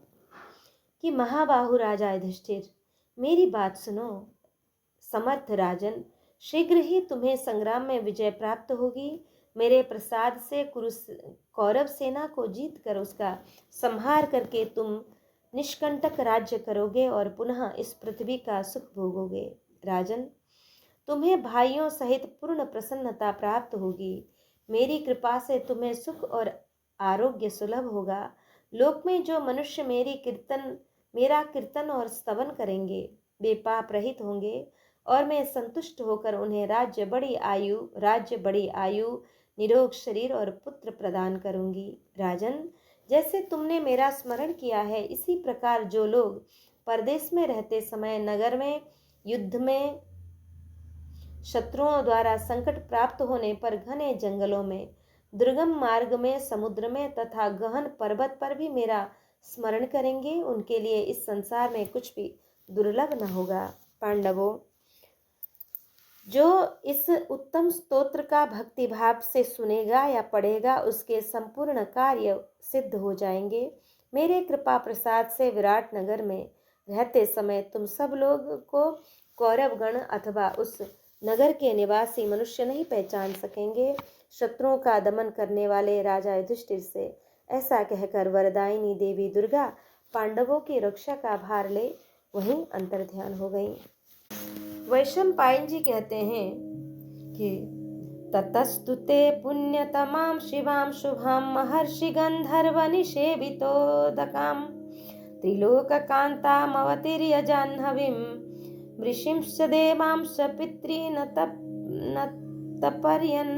कि महाबाहु राजा युधिष्ठिर, मेरी बात सुनो। समर्थ राजन, शीघ्र ही तुम्हें संग्राम में विजय प्राप्त होगी। मेरे प्रसाद से कौरव सेना को जीत कर उसका संहार करके तुम निष्कंटक राज्य करोगे और पुनः इस पृथ्वी का सुख भोगोगे। राजन, तुम्हें भाइयों सहित पूर्ण प्रसन्नता प्राप्त होगी। मेरी कृपा से तुम्हें सुख और आरोग्य सुलभ होगा। लोक में जो मनुष्य मेरा कीर्तन और स्तवन करेंगे, वे पाप रहित होंगे और मैं संतुष्ट होकर उन्हें राज्य, बड़ी आयु, निरोग शरीर और पुत्र प्रदान करूंगी। राजन, जैसे तुमने मेरा स्मरण किया है, इसी प्रकार जो लोग परदेश में रहते समय नगर में, युद्ध में, शत्रुओं द्वारा संकट प्राप्त होने पर घने जंगलों में, दुर्गम मार्ग में, समुद्र में तथा गहन पर्वत पर भी मेरा स्मरण करेंगे, उनके लिए इस संसार में कुछ भी दुर्लभ न होगा। पांडवों, जो इस उत्तम स्तोत्र का भक्ति भाव से सुनेगा या पढ़ेगा, उसके संपूर्ण कार्य सिद्ध हो जाएंगे। मेरे कृपा प्रसाद से विराट नगर में रहते समय तुम सब लोग को कौरवगण अथवा उस नगर के निवासी मनुष्य नहीं पहचान सकेंगे। शत्रुओं का दमन करने वाले राजा युधिष्ठिर से ऐसा कहकर वरदायिनी देवी दुर्गा पांडवों की रक्षा का भार ले वहीं अंतर्ध्यान हो गई। वैशंपायन जी कहते हैं कि ततस्तुते पुण्यतमां शिवां शुभां महर्षि गंधर्व निषेवितोदकां त्रिलोककान्तामवतीर्य जाह्नवीं वृषिंश्च देवांश्च पितॄन् तपर्यन्।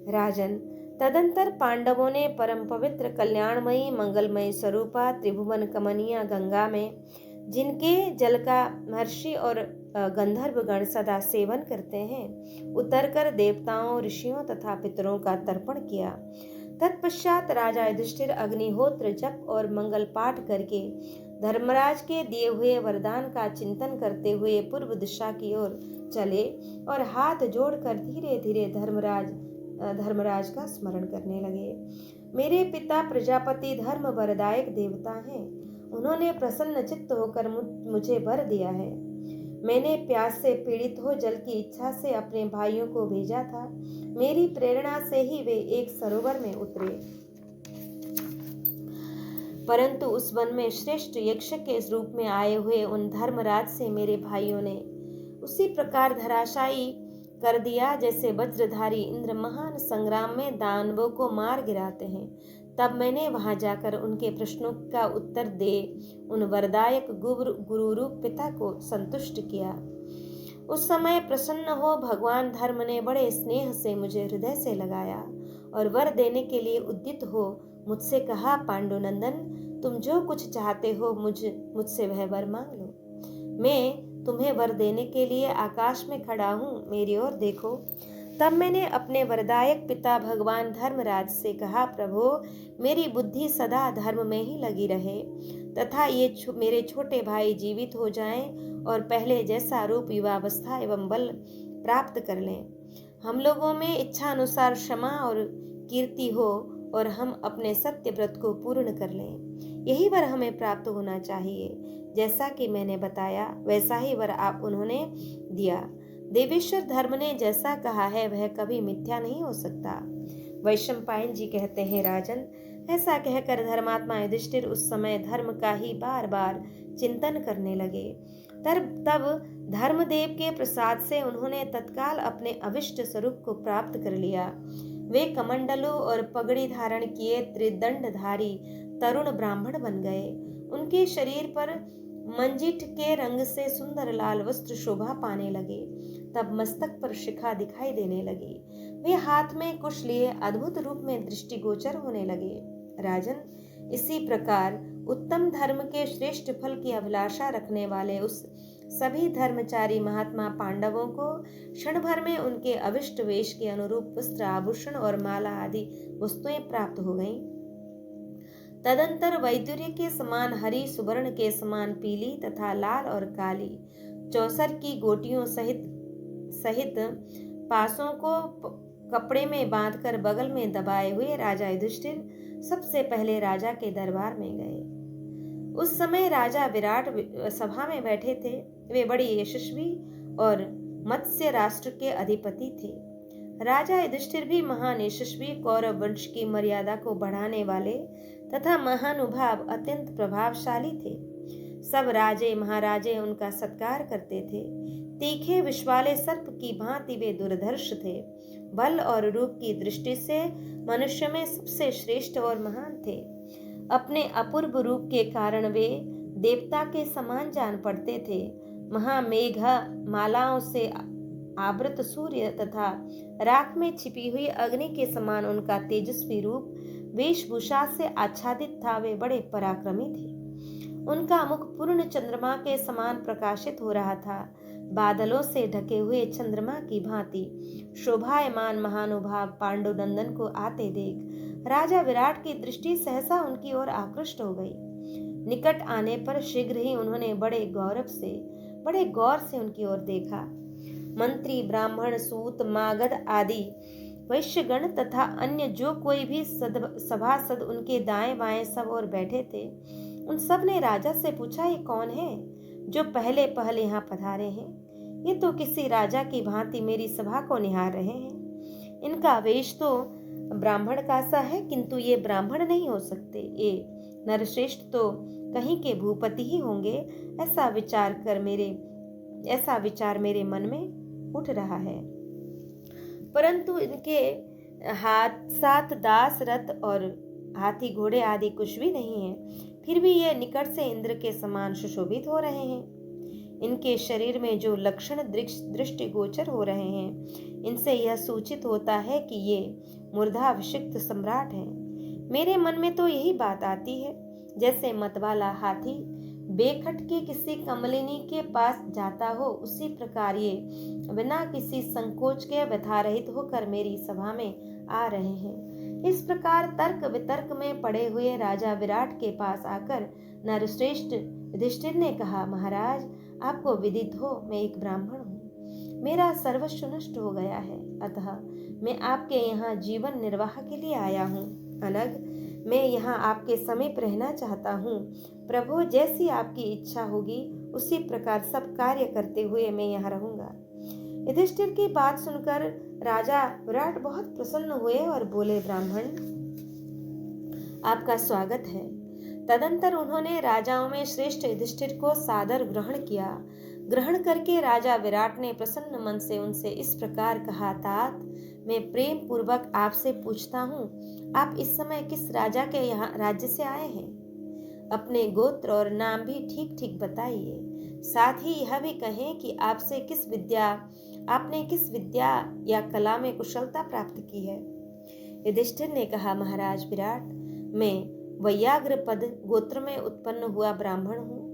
राजन, तदंतर पांडवों ने परम पवित्र कल्याणमयी मंगलमयी स्वरूपा त्रिभुवन कमनीय गंगा में, जिनके जल का महर्षि और गंधर्व गण सदा सेवन करते हैं, उतरकर देवताओं, ऋषियों तथा पितरों का तर्पण किया। तत्पश्चात राजा युधिष्ठिर अग्निहोत्र जप और मंगल पाठ करके धर्मराज के दिए हुए वरदान का चिंतन करते हुए पूर्व दिशा की ओर चले और हाथ जोड़कर धीरे धीरे धर्मराज का स्मरण करने लगे। मेरे पिता प्रजापति धर्म वरदायक देवता हैं। उन्होंने प्रसन्न चित्त होकर मुझे वर दिया है। मैंने प्यास से पीड़ित हो जल की इच्छा से अपने भाइयों को भेजा था। मेरी प्रेरणा से ही वे एक सरोवर में उतरे, परंतु उस वन में श्रेष्ठ यक्ष के रूप में आए हुए उन धर्मराज से मेरे भाइयों ने उसी प्रकार धराशायी कर दिया जैसे वज्रधारी इंद्र महान संग्राम में दानवों को मार गिराते हैं। तब मैंने वहां जाकर उनके प्रश्नों का उत्तर दे उन वरदायक गुरु रूप पिता को संतुष्ट किया। उस समय प्रसन्न हो भगवान धर्म ने बड़े स्नेह से मुझे हृदय से लगाया और वर देने के लिए उद्यत हो मुझसे कहा, पांडुनंदन, तुम जो कुछ चाहते हो मुझसे वह वर मांग लो। मैं तुम्हें वर देने के लिए आकाश में खड़ा हूँ, मेरी ओर देखो। तब मैंने अपने वरदायक पिता भगवान धर्मराज से कहा, प्रभु, मेरी बुद्धि सदा धर्म में ही लगी रहे तथा ये मेरे छोटे भाई जीवित हो जाएं और पहले जैसा रूप, युवावस्था एवं बल प्राप्त कर लें। हम लोगों में इच्छा अनुसार क्षमा और कीर्ति हो और हम अपने सत्य व्रत को पूर्ण कर लें। यही वर हमें प्राप्त होना चाहिए। जैसा कि मैंने बताया वैसा ही वर आप उन्होंने दिया। देवेश्वर धर्म ने जैसा कहा है वह कभी मिथ्या नहीं हो सकता। वैशंपायन जी कहते हैं, राजन, ऐसा कहकर धर्मात्मा युधिष्ठिर उस समय धर्म का ही बार बार चिंतन करने लगे। तब धर्मदेव के प्रसाद से उन्होंने तत्काल अपने अविष्ट स्वरूप को प्राप्त कर लिया। वे कमंडलों और पगड़ी धारण किए त्रिदंडधारी तरुण ब्राह्मण बन गए। उनके शरीर पर मंजिठ के रंग से सुंदर लाल वस्त्र शोभा पाने लगे। तब मस्तक पर शिखा दिखाई देने लगी। वे हाथ में कुश लिए अद्भुत रूप में दृष्टिगोचर होने लगे। राजन, इसी प्रकार उत्तम धर्म के श्रेष्ठ फल की अभिलाषा रखने वाले उस सभी धर्मचारी महात्मा पांडवों को क्षण भर में उनके अविष्ट वेश के अनुरूप वस्त्र, आभूषण और माला आदि वस्तुएं प्राप्त हो गईं। तदंतर वैदुर्य के समान हरी, सुवर्ण के समान पीली तथा लाल और काली, चौसर की गोटियों सहित पासों को कपड़े में बांधकर बगल में दबाए हुए राजा युधिष्ठिर सबसे पहले राजा के दरबार में गए। उस समय राजा विराट सभा में बैठे थे। वे बड़ी यशस्वी और मत्स्य राष्ट्र के अधिपति थे। राजा युधिष्ठिर भी महान यशस्वी कौरव वंश की मर्यादा को बढ़ाने वाले तथा महानुभाव अत्यंत प्रभावशाली थे। सब राजे महाराजे उनका सत्कार करते थे। तीखे विष वाले सर्प की भांति वे दुर्धर्ष थे। बल और रूप की दृष्टि से मनुष्य में सबसे श्रेष्ठ और महान थे। अपने अपूर्व रूप के कारण वे देवता के समान जान पड़ते थे। महामेघा मालाओं से आवृत सूर्य तथा राख में छिपी हुई अग्नि के समान उनका तेजस्वी रूप वेशभूषा से आच्छादित था। वे बड़े पराक्रमी थे। उनका मुख पूर्ण चंद्रमा के समान प्रकाशित हो रहा था। बादलों से ढके हुए चंद्रमा की भांति शोभायमान महानुभाव पांडुनंदन को आते देख राजा विराट की दृष्टि सहसा उनकी ओर आकृष्ट हो गई। निकट आने पर शीघ्र ही उन्होंने बड़े गौर से उनकी ओर देखा। मंत्री, ब्राह्मण, सूत, मागध आदि वैश्यगण तथा अन्य जो कोई भी सभासद उनके दाएं बाएं सब और बैठे थे, उन सब ने राजा से पूछा, ये कौन है जो पहले पहल यहाँ पधारे हैं? ये तो किसी राजा की भांति मेरी सभा को निहार रहे हैं। इनका वेश तो ब्राह्मण का सा है, किंतु ये ब्राह्मण नहीं हो सकते। ये नरश्रेष्ठ तो कहीं के भूपति ही होंगे। ऐसा विचार मेरे मन में उठ रहा है। परंतु इनके साथ दास, रथ और हाथी घोड़े आदि कुछ भी नहीं है। फिर भी ये निकट से इंद्र के समान सुशोभित हो रहे हैं। इनके शरीर में जो लक्षण दृष्टिगोचर हो रहे हैं, इनसे यह सूचित होता है कि ये मूर्धाभिषिक्त सम्राट हैं। मेरे मन में तो यही बात आती है, जैसे मतवाला हाथी बेखट के किसी कमलिनी के पास जाता हो, उसी प्रकार ये बिना किसी संकोच के व्यथारहित होकर मेरी सभा में आ रहे हैं। इस प्रकार तर्क वितर्क में पड़े हुए राजा विराट के पास आकर नरश्रेष्ठ युधिष्ठिर ने कहा, महाराज, आपको विदित हो मैं एक ब्राह्मण हूँ। मेरा सर्वस्व नष्ट हो गया है, अतः मैं आपके यहाँ जीवन निर्वाह के लिए आया हूँ। अनग, मैं यहाँ आपके समीप रहना चाहता हूँ। प्रभु, जैसी आपकी इच्छा होगी उसी प्रकार सब कार्य करते हुए मैं यहाँ रहूंगा। युधिष्ठिर की बात सुनकर राजा विराट बहुत प्रसन्न हुए और बोले, ब्राह्मण, आपका स्वागत है। तदंतर उन्होंने राजाओं में श्रेष्ठ युधिष्ठिर को सादर ग्रहण किया। ग्रहण करके राजा विराट ने प्रसन्न मन से उनसे इस प्रकार कहा, तात, मैं प्रेम पूर्वक आपसे पूछता हूँ, आप इस समय किस राजा के यहाँ राज्य से आए हैं? अपने गोत्र और नाम भी ठीक ठीक बताइए। साथ ही यह भी कहें कि आपने किस विद्या या कला में कुशलता प्राप्त की है। युधिष्ठिर ने कहा, महाराज विराट, मैं वैयाग्रपद गोत्र में उत्पन्न हुआ ब्राह्मण हूँ।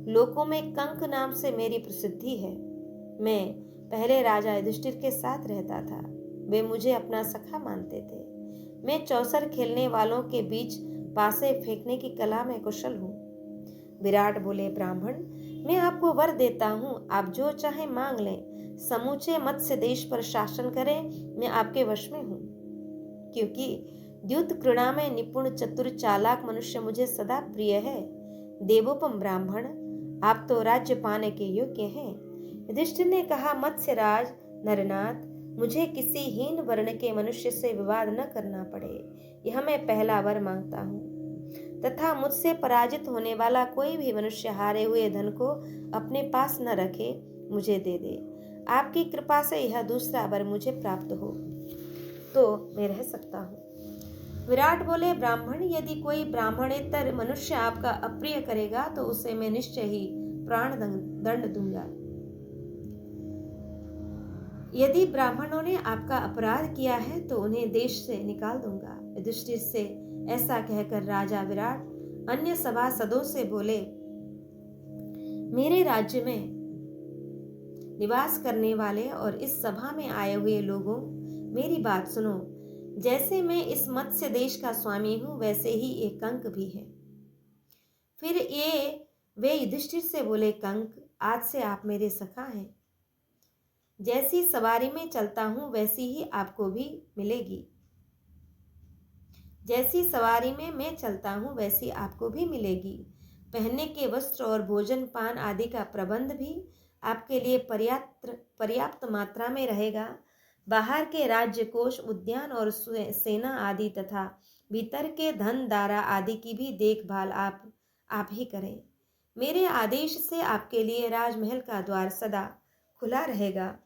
लोकों में कंक नाम से मेरी प्रसिद्धि है। मैं पहले राजा युधिष्ठिर के साथ रहता था। वे मुझे अपना सखा मानते थे। मैं चौसर खेलने वालों के बीच पासे फेंकने की कला में कुशल हूँ। विराट बोले, ब्राह्मण, मैं आपको वर देता हूँ, आप जो चाहे मांग लें। समूचे मत्स्य देश पर शासन करें, मैं आपके वश में हूँ। क्योंकि द्युत क्रीड़ा में निपुण चतुर चालाक मनुष्य मुझे सदा प्रिय है। देवोपम ब्राह्मण, आप तो राज्य पाने के योग्य हैं। युधिष्ठिर ने कहा, मत्स्यराज नरनाथ, मुझे किसी हीन वर्ण के मनुष्य से विवाद न करना पड़े, यह मैं पहला वर मांगता हूँ। तथा मुझसे पराजित होने वाला कोई भी मनुष्य हारे हुए धन को अपने पास न रखे, मुझे दे दे। आपकी कृपा से यह दूसरा वर मुझे प्राप्त हो तो मैं रह सकता हूँ। विराट बोले, ब्राह्मण, यदि कोई ब्राह्मणेतर मनुष्य आपका अप्रिय करेगा तो उसे मैं निश्चय ही प्राण दंड दूंगा। यदि ब्राह्मणों ने आपका अपराध किया है तो उन्हें देश से निकाल दूंगा। युधिष्ठिर से ऐसा कहकर राजा विराट अन्य सभासदों से बोले, मेरे राज्य में निवास करने वाले और इस सभा में आए हुए लोगों, मेरी बात सुनो। जैसे मैं इस मत्स्य देश का स्वामी हूं, वैसे ही एक कंक भी है। फिर वे युधिष्ठिर से बोले, कंक, आज से आप मेरे सखा हैं। जैसी सवारी में चलता हूं वैसी ही आपको भी मिलेगी। जैसी सवारी में मैं चलता हूं वैसी आपको भी मिलेगी। पहनने के वस्त्र और भोजन पान आदि का प्रबंध भी आपके लिए पर्याप्त मात्रा में रहेगा। बाहर के राज्य कोष, उद्यान और सेना आदि तथा भीतर के धन दारा आदि की भी देखभाल आप ही करें। मेरे आदेश से आपके लिए राजमहल का द्वार सदा खुला रहेगा।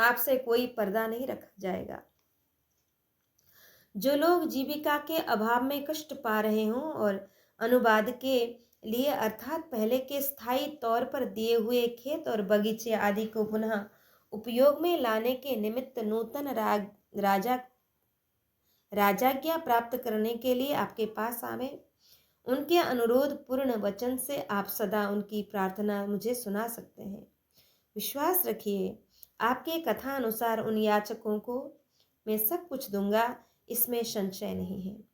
आपसे कोई पर्दा नहीं रखा जाएगा। जो लोग जीविका के अभाव में कष्ट पा रहे हों और अनुवाद के लिए अर्थात पहले के स्थायी तौर पर दिए हुए खेत और बगीचे आदि को पुनः उपयोग में लाने के निमित्त नूतन राजाज्ञा प्राप्त करने के लिए आपके पास आवे, उनके अनुरोध पूर्ण वचन से आप सदा उनकी प्रार्थना मुझे सुना सकते हैं। विश्वास रखिए, आपके कथा अनुसार उन याचकों को मैं सब कुछ दूंगा, इसमें संशय नहीं है।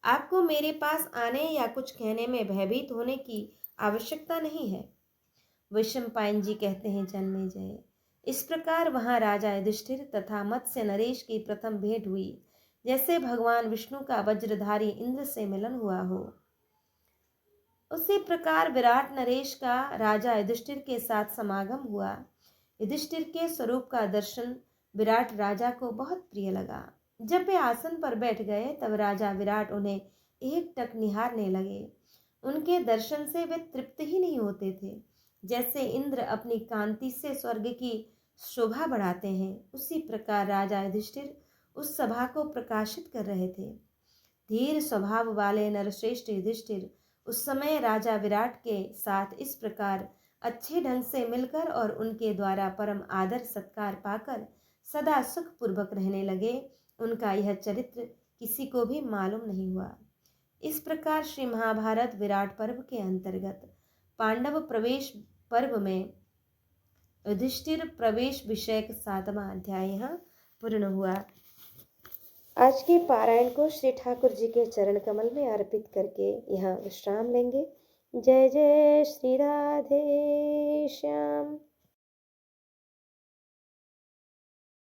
आपको मेरे पास आने या कुछ कहने में भयभीत होने की आवश्यकता नहीं है। वैशंपायन जी कहते हैं, जन्मेजय, इस प्रकार वहां राजा युधिष्ठिर तथा मत्स्य नरेश की प्रथम भेंट हुई, जैसे भगवान विष्णु का वज्रधारी इंद्र से मिलन हुआ हो। उसी प्रकार विराट नरेश का राजा युधिष्ठिर के साथ समागम हुआ। युधिष्ठिर के स्वरूप का दर्शन विराट राजा को बहुत प्रिय लगा। जब वे आसन पर बैठ गए तब राजा विराट उन्हें एकटक निहारने लगे। उनके दर्शन से वे तृप्त ही नहीं होते थे। जैसे इंद्र अपनी कांति से स्वर्ग की शोभा बढ़ाते हैं, उसी प्रकार राजा युधिष्ठिर उस सभा को प्रकाशित कर रहे थे। धीर स्वभाव वाले नरश्रेष्ठ युधिष्ठिर उस समय राजा विराट के साथ इस प्रकार अच्छे ढंग से मिलकर और उनके द्वारा परम आदर सत्कार पाकर सदा सुखपूर्वक रहने लगे। उनका यह चरित्र किसी को भी मालूम नहीं हुआ। इस प्रकार श्री महाभारत विराट पर्व के अंतर्गत पांडव प्रवेश पर्व में युधिष्ठिर प्रवेश विषयक 7वां अध्याय यहाँ पूर्ण हुआ। आज के पारायण को श्री ठाकुर जी के चरण कमल में अर्पित करके यहाँ विश्राम लेंगे। जय जय श्री राधे श्याम।